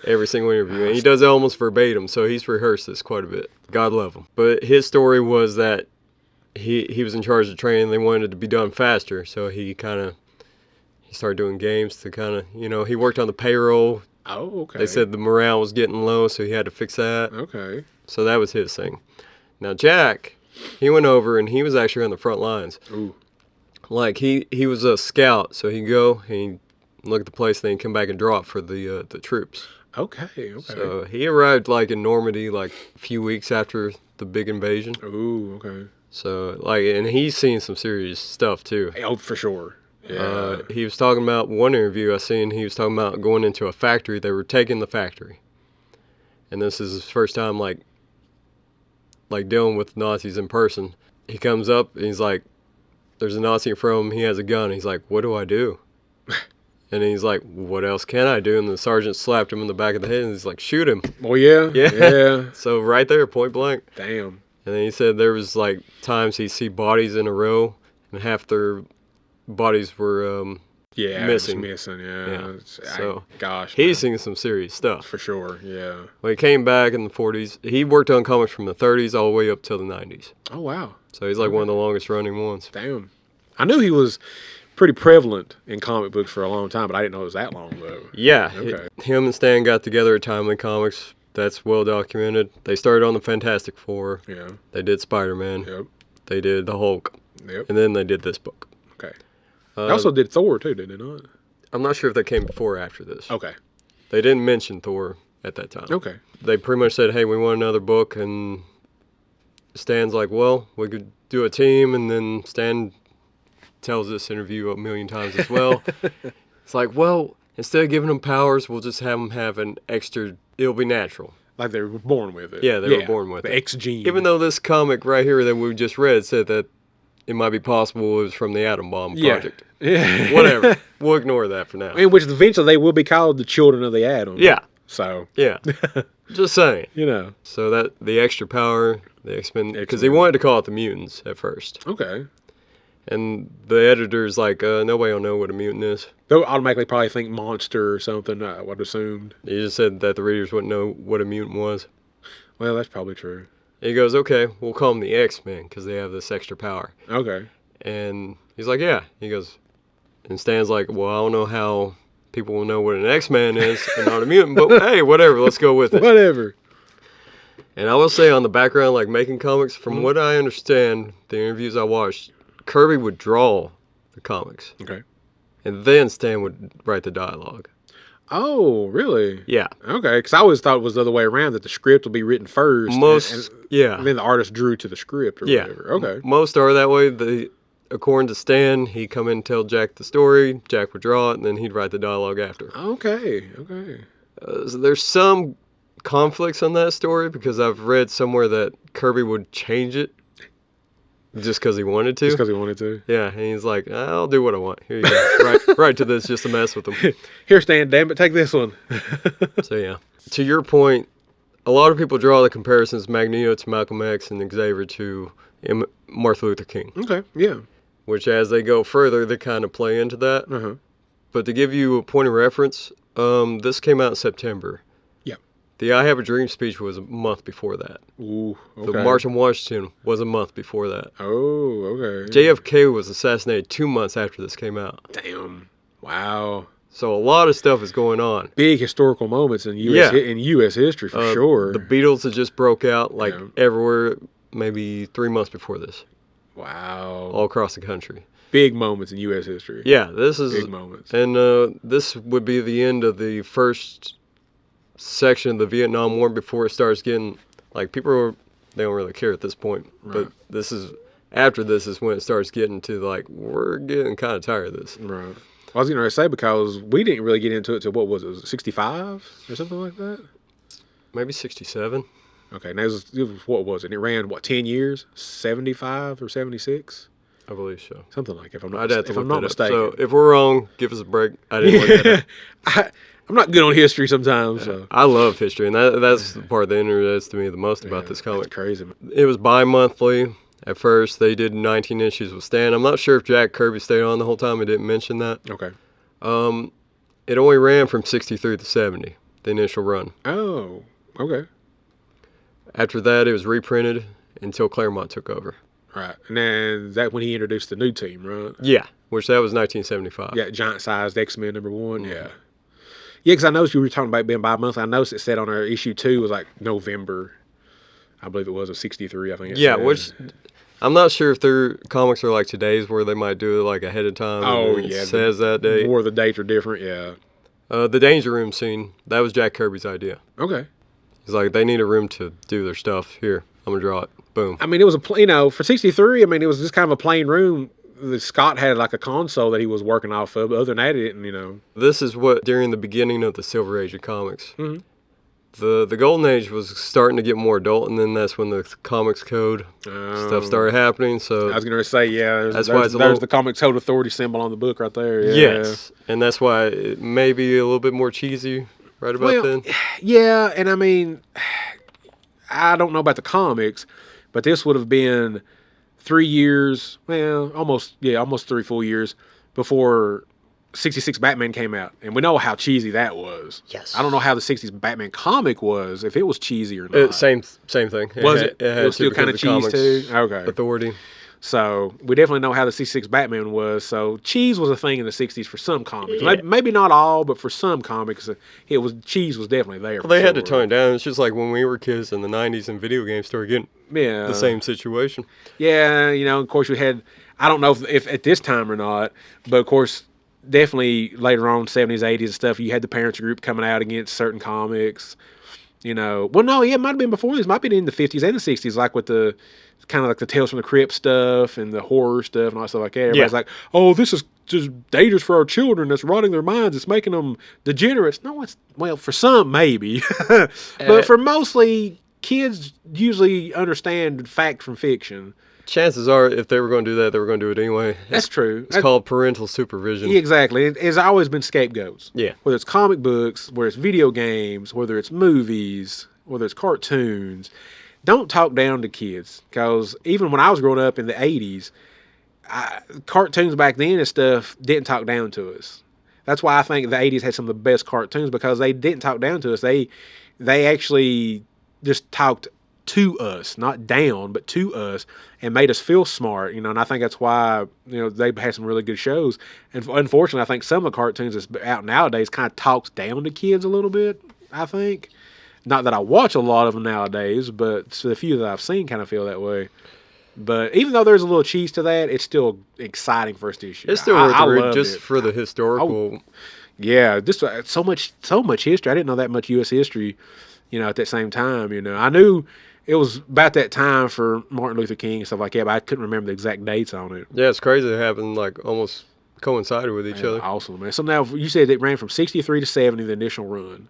Speaker 2: every single interview. And he does it almost verbatim, so he's rehearsed this quite a bit. God love him. But his story was that he was in charge of training. They wanted it to be done faster, so he started doing games to kind of, he worked on the payroll.
Speaker 3: Oh, okay.
Speaker 2: They said the morale was getting low, so he had to fix that.
Speaker 3: Okay.
Speaker 2: So that was his thing. Now, Jack, he went over, and he was actually on the front lines.
Speaker 3: Ooh.
Speaker 2: Like, he was a scout, so he'd go, and he'd look at the place, then he'd come back and draw it for the troops.
Speaker 3: Okay.
Speaker 2: So he arrived, like, in Normandy, like, a few weeks after the big invasion.
Speaker 3: Ooh, okay.
Speaker 2: So, like, and he's seen some serious stuff, too.
Speaker 3: Oh, for sure. Yeah.
Speaker 2: He was talking about, one interview I seen, he was talking about going into a factory. They were taking the factory. And this is his first time, like dealing with Nazis in person. He comes up, and he's like, there's a Nazi in front of him, he has a gun. He's like, what do I do? And he's like, what else can I do? And the sergeant slapped him in the back of the head, and he's like, shoot him.
Speaker 3: Oh, yeah? Yeah.
Speaker 2: So right there, point blank.
Speaker 3: Damn.
Speaker 2: And then he said there was, like, times he'd see bodies in a row, and half their bodies were missing.
Speaker 3: Yeah.
Speaker 2: So,
Speaker 3: gosh.
Speaker 2: He's seen some serious stuff.
Speaker 3: For sure, yeah.
Speaker 2: When he came back in the 40s, he worked on comics from the 30s all the way up till the 90s.
Speaker 3: Oh, wow.
Speaker 2: So he's like one of the longest running ones.
Speaker 3: Damn. I knew he was pretty prevalent in comic books for a long time, but I didn't know it was that long, though.
Speaker 2: Yeah.
Speaker 3: Okay.
Speaker 2: Him and Stan got together at Timely Comics. That's well documented. They started on the Fantastic Four.
Speaker 3: Yeah.
Speaker 2: They did Spider-Man.
Speaker 3: Yep.
Speaker 2: They did the Hulk.
Speaker 3: Yep.
Speaker 2: And then they did this book.
Speaker 3: Okay. They also did Thor, too, did they not?
Speaker 2: I'm not sure if they came before or after this.
Speaker 3: Okay.
Speaker 2: They didn't mention Thor at that time.
Speaker 3: Okay.
Speaker 2: They pretty much said, hey, we want another book. And Stan's like, well, we could do a team. And then Stan tells this interview a million times as well. It's like, well, instead of giving them powers, we'll just have them have an extra. It'll be natural.
Speaker 3: Like they were born with it.
Speaker 2: Yeah, they were born with
Speaker 3: the
Speaker 2: it.
Speaker 3: X gene.
Speaker 2: Even though this comic right here that we just read said that it might be possible it was from the Atom Bomb Project.
Speaker 3: Yeah.
Speaker 2: Whatever. We'll ignore that for now.
Speaker 3: In which eventually they will be called the children of the atom.
Speaker 2: Yeah.
Speaker 3: So.
Speaker 2: Yeah. Just saying.
Speaker 3: You know.
Speaker 2: So that the extra power, the X-Men, because they wanted to call it the mutants at first.
Speaker 3: Okay.
Speaker 2: And the editor's like, nobody will know what a mutant is.
Speaker 3: They'll automatically probably think monster or something, I would assume.
Speaker 2: He just said that the readers wouldn't know what a mutant was.
Speaker 3: Well, that's probably true.
Speaker 2: He goes, okay, we'll call them the X-Men because they have this extra power.
Speaker 3: Okay.
Speaker 2: And he's like, yeah. He goes, and Stan's like, well, I don't know how people will know what an X-Man is and not a mutant, but hey, whatever, let's go with it.
Speaker 3: Whatever.
Speaker 2: And I will say on the background, like making comics, from what I understand, the interviews I watched, Kirby would draw the comics.
Speaker 3: Okay.
Speaker 2: And then Stan would write the dialogue.
Speaker 3: Oh, really?
Speaker 2: Yeah.
Speaker 3: Okay, because I always thought it was the other way around, that the script would be written first.
Speaker 2: Yeah.
Speaker 3: And then the artist drew to the script or whatever. Okay.
Speaker 2: Most are that way. According to Stan, he'd come in and tell Jack the story, Jack would draw it, and then he'd write the dialogue after.
Speaker 3: Okay.
Speaker 2: So there's some conflicts on that story because I've read somewhere that Kirby would change it just because he wanted to.
Speaker 3: Just because he wanted to.
Speaker 2: Yeah, and he's like, I'll do what I want. Here you go. right to this just to mess with them.
Speaker 3: Here, Stan, damn it, take this one.
Speaker 2: So, yeah. To your point, a lot of people draw the comparisons Magneto to Malcolm X and Xavier to Martin Luther King.
Speaker 3: Okay, yeah.
Speaker 2: Which, as they go further, they kind of play into that.
Speaker 3: Uh-huh.
Speaker 2: But to give you a point of reference, this came out in September.
Speaker 3: Yeah.
Speaker 2: The I Have a Dream speech was a month before that.
Speaker 3: Ooh, okay.
Speaker 2: The March on Washington was a month before that.
Speaker 3: Oh, okay.
Speaker 2: JFK was assassinated 2 months after this came out.
Speaker 3: Damn. Wow.
Speaker 2: So a lot of stuff is going on.
Speaker 3: Big historical moments in U.S. history, for sure.
Speaker 2: The Beatles had just broke out like
Speaker 3: Yeah.
Speaker 2: everywhere, maybe 3 months before this.
Speaker 3: Wow.
Speaker 2: All across the country.
Speaker 3: Big moments in U.S. history.
Speaker 2: Yeah, this is...
Speaker 3: Big moments.
Speaker 2: And this would be the end of the first section of the Vietnam War before it starts getting... Like, they don't really care at this point.
Speaker 3: Right.
Speaker 2: But this is... After this is when it starts getting to, like, we're getting kind of tired of this.
Speaker 3: Right. I was going to say, because we didn't really get into it till, what was it, 65 or something like that?
Speaker 2: Maybe 67.
Speaker 3: Okay, now it was what was it? It ran, 10 years? 75 or 76?
Speaker 2: I believe so.
Speaker 3: Something like that,
Speaker 2: I'd have to
Speaker 3: if
Speaker 2: look
Speaker 3: I'm not
Speaker 2: that up.
Speaker 3: mistaken.
Speaker 2: So if we're wrong, give us a break. I didn't look that up.
Speaker 3: I'm not good on history sometimes. So.
Speaker 2: I love history, and that's the part that interests me the most about this comic.
Speaker 3: That's crazy.
Speaker 2: It was bi-monthly. At first, they did 19 issues with Stan. I'm not sure if Jack Kirby stayed on the whole time. I didn't mention that.
Speaker 3: Okay.
Speaker 2: It only ran from 63 to 70, the initial run.
Speaker 3: Oh, okay.
Speaker 2: After that, it was reprinted until Claremont took over.
Speaker 3: Right. And then that when he introduced the new team, right?
Speaker 2: Yeah, which that was 1975.
Speaker 3: Yeah, giant-sized X-Men #1. Yeah. Yeah, because I noticed you were talking about being bi-monthly. I noticed it said on our issue 2 was like November, I believe it was, of 63, I think it said.
Speaker 2: Which I'm not sure if their comics are like today's where they might do it like ahead of time.
Speaker 3: Oh,
Speaker 2: and
Speaker 3: yeah.
Speaker 2: It says that date.
Speaker 3: More the dates are different, yeah.
Speaker 2: The Danger Room scene, that was Jack Kirby's idea.
Speaker 3: Okay.
Speaker 2: He's like, they need a room to do their stuff. Here, I'm going to draw it. Boom.
Speaker 3: I mean, it was for 63, I mean, it was just kind of a plain room. Scott had like a console that he was working off of, but other than that, it didn't,
Speaker 2: This is what, during the beginning of the Silver Age of comics. Mm-hmm. The Golden Age was starting to get more adult, and then that's when the comics code stuff started happening. So
Speaker 3: I was going to say, yeah,
Speaker 2: that's why
Speaker 3: there's the Comics Code Authority symbol on the book right there. Yeah.
Speaker 2: Yes, and that's why it may be a little bit more cheesy right about then.
Speaker 3: Yeah, and I mean, I don't know about the comics, but this would have been 3 years, almost 3 full years before 66 Batman came out, and we know how cheesy that was.
Speaker 5: Yes.
Speaker 3: I don't know how the 60s Batman comic was, if it was cheesy or not.
Speaker 2: Same thing.
Speaker 3: Was it?
Speaker 2: It
Speaker 3: was still kind of cheese too? Okay.
Speaker 2: Authority.
Speaker 3: So we definitely know how the 66 Batman was. So cheese was a thing in the 60s for some comics.
Speaker 2: Yeah.
Speaker 3: Maybe not all, but for some comics, cheese was definitely there.
Speaker 2: Well, they had to tone it down. It's just like when we were kids in the 90s and video games started getting the same situation.
Speaker 3: Yeah, of course we had, I don't know if at this time or not, but of course, definitely later on, 70s, 80s and stuff, you had the parents group coming out against certain comics. You know, well, no, yeah, it might have been before this. Might have been in the 50s and the 60s, like with the kind of like the Tales from the Crypt stuff and the horror stuff and all that stuff like that. Everybody's like, oh, this is just dangerous for our children. That's rotting their minds. It's making them degenerates. No, well, for some, maybe. But for mostly, kids usually understand fact from fiction.
Speaker 2: Chances are, if they were going to do that, they were going to do it anyway.
Speaker 3: That's true.
Speaker 2: It's called parental supervision.
Speaker 3: Exactly. It's always been scapegoats.
Speaker 2: Yeah.
Speaker 3: Whether it's comic books, whether it's video games, whether it's movies, whether it's cartoons. Don't talk down to kids. Because even when I was growing up in the 80s, cartoons back then and stuff didn't talk down to us. That's why I think the 80s had some of the best cartoons, because they didn't talk down to us. They actually just talked to us, not down, but to us, and made us feel smart, you know, and I think that's why, you know, they had some really good shows. And unfortunately, I think some of the cartoons that's out nowadays kind of talks down to kids a little bit, I think. Not that I watch a lot of them nowadays, but the few that I've seen kind of feel that way. But even though there's a little cheese to that, it's still exciting first issue.
Speaker 2: It's still worth the read
Speaker 3: loved
Speaker 2: just
Speaker 3: it.
Speaker 2: for the historical.
Speaker 3: Yeah, just so much history. I didn't know that much U.S. history, you know, at that same time. You know, I knew it was about that time for Martin Luther King and stuff like that, but I couldn't remember the exact dates on it.
Speaker 2: Yeah, it's crazy. It happened like almost coincided with each other.
Speaker 3: Awesome, man. So now you said it ran from 63 to 70, the initial run.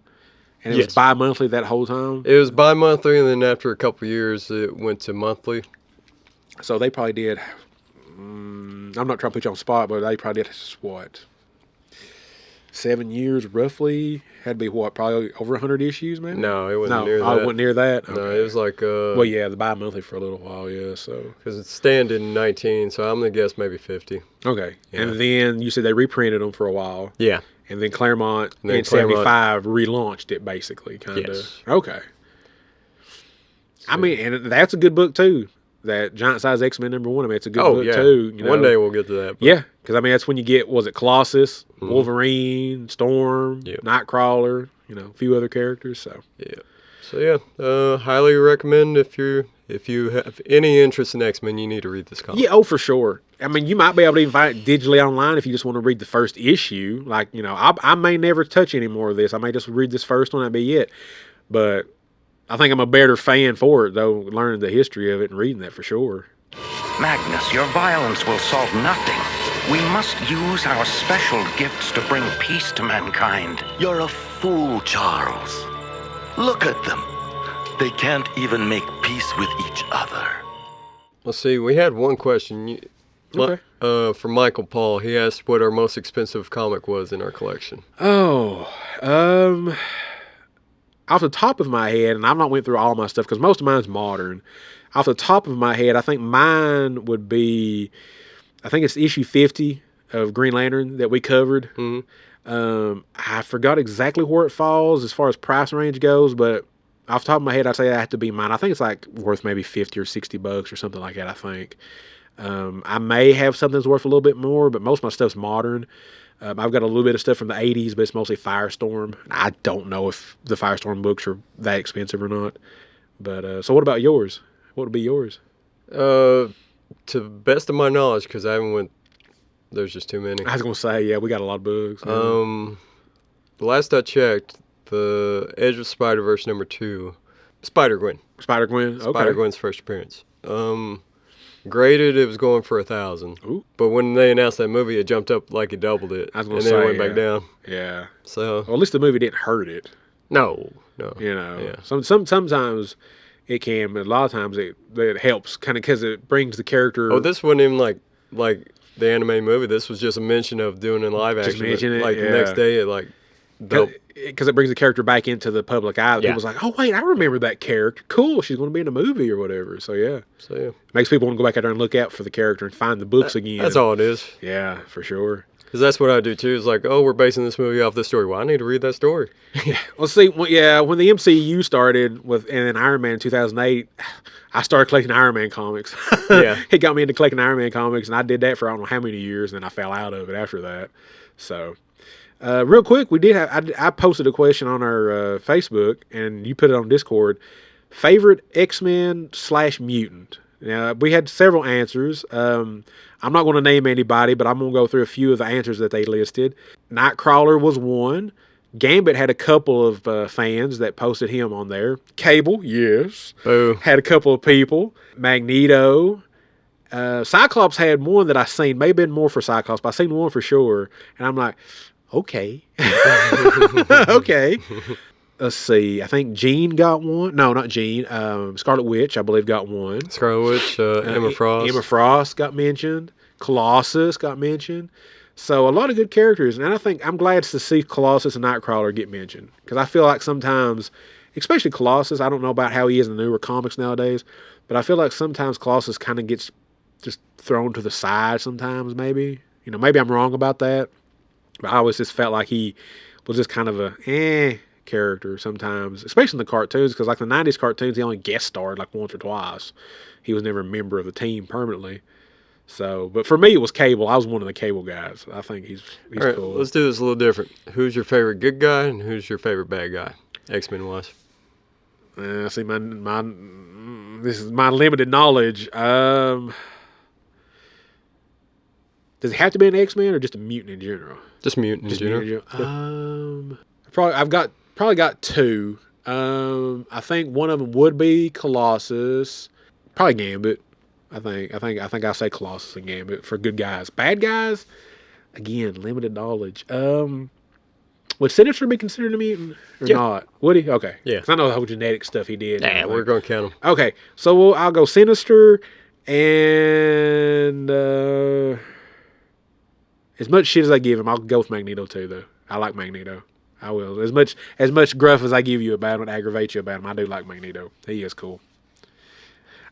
Speaker 3: And it was bi-monthly that whole time?
Speaker 2: It was bi-monthly, and then after a couple of years, it went to monthly.
Speaker 3: So they probably did, I'm not trying to put you on the spot, but they probably did, what, 7 years roughly? Had to be, what, probably over 100 issues, man?
Speaker 2: No, it wasn't near that.
Speaker 3: Oh, it wasn't near that?
Speaker 2: No,
Speaker 3: Okay.
Speaker 2: it was like...
Speaker 3: well, yeah, the bi-monthly for a little while, yeah, so...
Speaker 2: Because it's stand in 19, so I'm going to guess maybe 50.
Speaker 3: Okay.
Speaker 2: Yeah.
Speaker 3: And then you said they reprinted them for a while.
Speaker 2: Yeah.
Speaker 3: And then Claremont
Speaker 2: And then
Speaker 3: in 75 relaunched it, basically, kind of.
Speaker 2: Yes.
Speaker 3: Okay. I mean, and that's a good book, too. That Giant Size X-Men #1. I mean, it's a good book, too. You know?
Speaker 2: One day we'll get to that. But
Speaker 3: Yeah, because, I mean, that's when you get, was it Colossus, Wolverine, Storm, Nightcrawler, you know, a few other characters, so.
Speaker 2: Yeah. So, yeah, highly recommend if you have any interest in X-Men, you need to read this comic.
Speaker 3: Yeah, oh, for sure. I mean, you might be able to even find it digitally online if you just want to read the first issue. Like, you know, I may never touch any more of this. I may just read this first one, that'd be it. But I think I'm a better fan for it, though, learning the history of it and reading that for sure.
Speaker 6: Magnus, your violence will solve nothing. We must use our special gifts to bring peace to mankind.
Speaker 4: You're a fool, Charles. Look at them. They can't even make peace with each other.
Speaker 2: Let's see, we had one question.
Speaker 3: Okay.
Speaker 2: From Michael Paul. He asked what our most expensive comic was in our collection.
Speaker 3: Oh, off the top of my head, and I've not went through all my stuff because most of mine's modern. Off the top of my head, I think mine would be, I think it's issue 50 of Green Lantern that we covered.
Speaker 2: Mm-hmm.
Speaker 3: I forgot exactly where it falls as far as price range goes, but off the top of my head, I'd say that had to be mine. I think it's like worth maybe $50 or $60 or something like that, I think. I may have something that's worth a little bit more, but most of my stuff's modern. I've got a little bit of stuff from the 80s, but it's mostly Firestorm. I don't know if the Firestorm books are that expensive or not. But so what about yours? What would be yours?
Speaker 2: To the best of my knowledge, because I haven't went, there's just too many.
Speaker 3: I was going to say, yeah, we got a lot of books.
Speaker 2: The last I checked, the Edge of Spider-Verse #2, Spider-Gwen.
Speaker 3: Spider-Gwen? Okay.
Speaker 2: Spider-Gwen's first appearance. Graded, it was going for 1,000.
Speaker 3: Ooh.
Speaker 2: But when they announced that movie, it jumped up like it doubled it.
Speaker 3: I was
Speaker 2: and
Speaker 3: gonna
Speaker 2: then
Speaker 3: say,
Speaker 2: it went back down.
Speaker 3: Yeah.
Speaker 2: So,
Speaker 3: Well, at least the movie didn't hurt it.
Speaker 2: no.
Speaker 3: You know,
Speaker 2: Yeah.
Speaker 3: sometimes it can, but a lot of times it helps kind of because it brings the character.
Speaker 2: Oh, this wasn't even like the anime movie. This was just a mention of doing a live action.
Speaker 3: mention it,
Speaker 2: like
Speaker 3: yeah.
Speaker 2: the next day, it like doubled.
Speaker 3: Because it brings the character back into the public eye.
Speaker 2: Yeah.
Speaker 3: People's like, oh, wait, I remember that character. Cool, she's going to be in a movie or whatever. So, yeah.
Speaker 2: So, yeah.
Speaker 3: Makes people want to go back out there and look out for the character and find the books again.
Speaker 2: That's all it is.
Speaker 3: Yeah, for sure.
Speaker 2: Because that's what I do, too. It's like, oh, we're basing this movie off this story. Well, I need to read that story.
Speaker 3: Well, see, when the MCU started and then Iron Man in 2008, I started collecting Iron Man comics.
Speaker 2: Yeah.
Speaker 3: It got me into collecting Iron Man comics, and I did that for I don't know how many years, and then I fell out of it after that. So, real quick, I posted a question on our Facebook, and you put it on Discord. Favorite X-Men /mutant? Now, we had several answers. I'm not going to name anybody, but I'm going to go through a few of the answers that they listed. Nightcrawler was one. Gambit had a couple of fans that posted him on there. Cable, yes.
Speaker 2: Boo.
Speaker 3: Had a couple of people. Magneto. Cyclops had one that I seen. May have been more for Cyclops, but I seen one for sure. And I'm like, okay. Okay. Let's see. I think Jean got one. No, not Jean. Scarlet Witch, I believe, got one.
Speaker 2: Scarlet Witch, Emma Frost.
Speaker 3: Emma Frost got mentioned. Colossus got mentioned. So a lot of good characters. And I think I'm glad to see Colossus and Nightcrawler get mentioned. Because I feel like sometimes, especially Colossus, I don't know about how he is in the newer comics nowadays, but I feel like sometimes Colossus kind of gets just thrown to the side sometimes, maybe. You know, maybe I'm wrong about that. But I always just felt like he was just kind of a character sometimes, especially in the cartoons, because like the 90s cartoons, he only guest starred like once or twice. He was never a member of the team permanently. So, but for me, it was Cable. I was one of the Cable guys. I think he's
Speaker 2: All right,
Speaker 3: cool.
Speaker 2: let's do this a little different. Who's your favorite good guy and who's your favorite bad guy, X-Men wise?
Speaker 3: See, this is my limited knowledge. Does it have to be an X-Men or just a mutant in general?
Speaker 2: Just mutant in general.
Speaker 3: I've probably got two. I think one of them would be Colossus. Probably Gambit. I think I'll say Colossus and Gambit for good guys. Bad guys, again, limited knowledge. Would Sinister be considered a mutant or not? Would he? Okay.
Speaker 2: Yeah.
Speaker 3: 'Cause I know the whole genetic stuff he did.
Speaker 2: Yeah, we're going to count him.
Speaker 3: Okay, so I'll go Sinister and as much shit as I give him, I'll go with Magneto too, though. I like Magneto. I will. As much gruff as I give you about him and aggravate you about him, I do like Magneto. He is cool.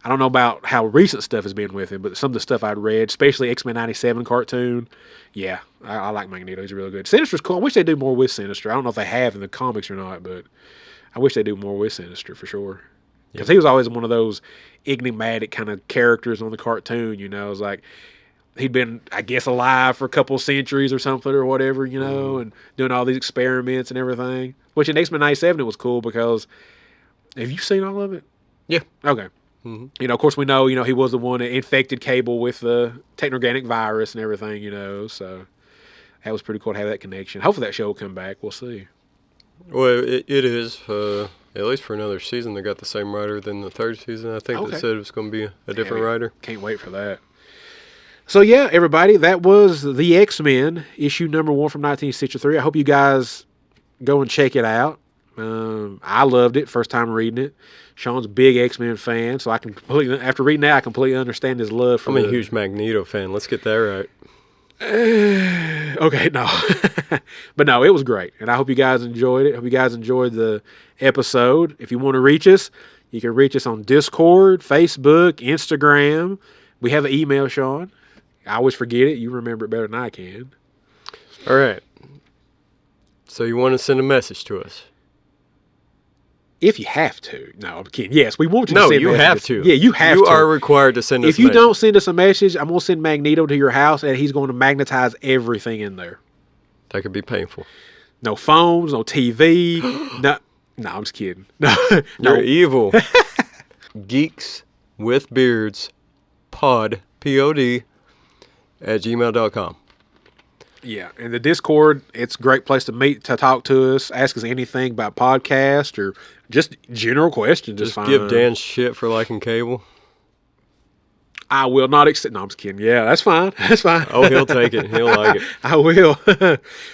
Speaker 3: I don't know about how recent stuff has been with him, but some of the stuff I'd read, especially X-Men 97 cartoon, yeah, I like Magneto. He's really good. Sinister's cool. I wish they do more with Sinister. I don't know if they have in the comics or not, but I wish they do more with Sinister for sure. Because he was always one of those enigmatic kind of characters on the cartoon, you know. It was like he'd been, I guess, alive for a couple of centuries or something or whatever, you know, and doing all these experiments and everything. Which in X-Men 97 it was cool because, have you seen all of it?
Speaker 2: Yeah.
Speaker 3: Okay.
Speaker 2: Mm-hmm.
Speaker 3: You know, of course, we know, he was the one that infected Cable with the technorganic virus and everything, you know, so that was pretty cool to have that connection. Hopefully that show will come back. We'll see.
Speaker 2: Well, it is, at least for another season. They got the same writer than the third season. I think they said it was going to be a different writer.
Speaker 3: Can't wait for that. So, yeah, everybody, that was The X-Men, issue number 1 from 1963. I hope you guys go and check it out. I loved it, first time reading it. Sean's a big X-Men fan, so I can after reading that, I completely understand his love for
Speaker 2: I'm a huge Magneto fan. Let's get that right.
Speaker 3: Okay, no. But no, it was great. And I hope you guys enjoyed it. Hope you guys enjoyed the episode. If you want to reach us, you can reach us on Discord, Facebook, Instagram. We have an email, Sean. I always forget it. You remember it better than I can.
Speaker 2: All right. So you want to send a message to us?
Speaker 3: If you have to. No, I'm kidding. Yes, we want you to
Speaker 2: No,
Speaker 3: send
Speaker 2: you
Speaker 3: messages.
Speaker 2: have to.
Speaker 3: Yeah, you have to.
Speaker 2: You are required to send us
Speaker 3: If you don't send us a message, I'm going to send Magneto to your house, and he's going to magnetize everything in there.
Speaker 2: That could be painful.
Speaker 3: No phones, no TV. No, I'm just kidding. No,
Speaker 2: You're evil. Geeks with Beards pod, P-O-D, at gmail.com.
Speaker 3: Yeah, and the Discord, it's a great place to meet, to talk to us, ask us anything about podcast or just general questions.
Speaker 2: Just give Dan shit for liking Cable.
Speaker 3: I will not accept. No, I'm just kidding. Yeah, that's fine. That's fine.
Speaker 2: Oh, he'll take it. He'll like it.
Speaker 3: I will.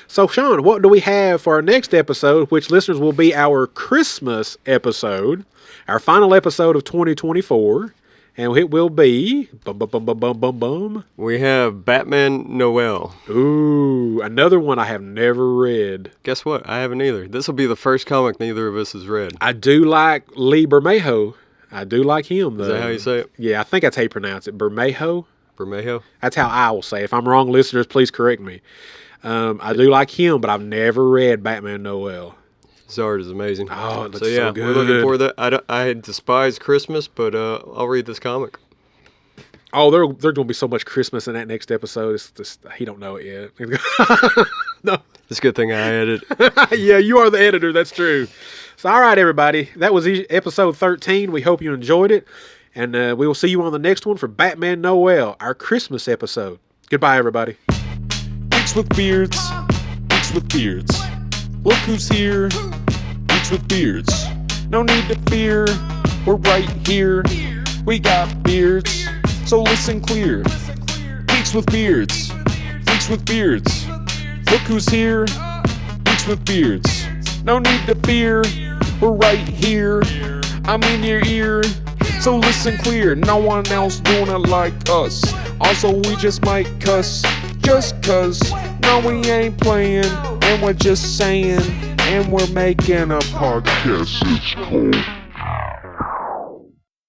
Speaker 3: So, Sean, what do we have for our next episode, which listeners will be our Christmas episode, our final episode of 2024, and it will be
Speaker 2: We have Batman Noel.
Speaker 3: Ooh, another one I have never read.
Speaker 2: Guess what? I haven't either. This will be the first comic neither of us has read.
Speaker 3: I do like Lee Bermejo. I do like him, though.
Speaker 2: Is that how you say it?
Speaker 3: Yeah, I think that's how you pronounce it. Bermejo?
Speaker 2: Bermejo?
Speaker 3: That's how I will say it. If I'm wrong, listeners, please correct me. I do like him, but I've never read Batman Noel.
Speaker 2: His art is amazing.
Speaker 3: Oh, it looks
Speaker 2: so yeah,
Speaker 3: so good.
Speaker 2: we're looking forward to that. I despise Christmas, but I'll read this comic.
Speaker 3: Oh, there's going to be so much Christmas in that next episode. It's just, he don't know it yet. No.
Speaker 2: It's a good thing I edit.
Speaker 3: Yeah, you are the editor. That's true. So, all right, everybody. That was episode 13. We hope you enjoyed it. And we will see you on the next one for Batman Noel, our Christmas episode. Goodbye, everybody.
Speaker 1: Geeks with Beards. Geeks with Beards. Look who's here, Geeks with Beards. No need to fear, we're right here. We got beards, so listen clear. Geeks with Beards, Geeks with Beards. Look who's here, Geeks with Beards. No need to fear, we're right here. I'm in your ear, so listen clear. No one else doing it like us. Also, we just might cuss, just cuz. No, we ain't playing, and we're just saying, and we're making a podcast. It's called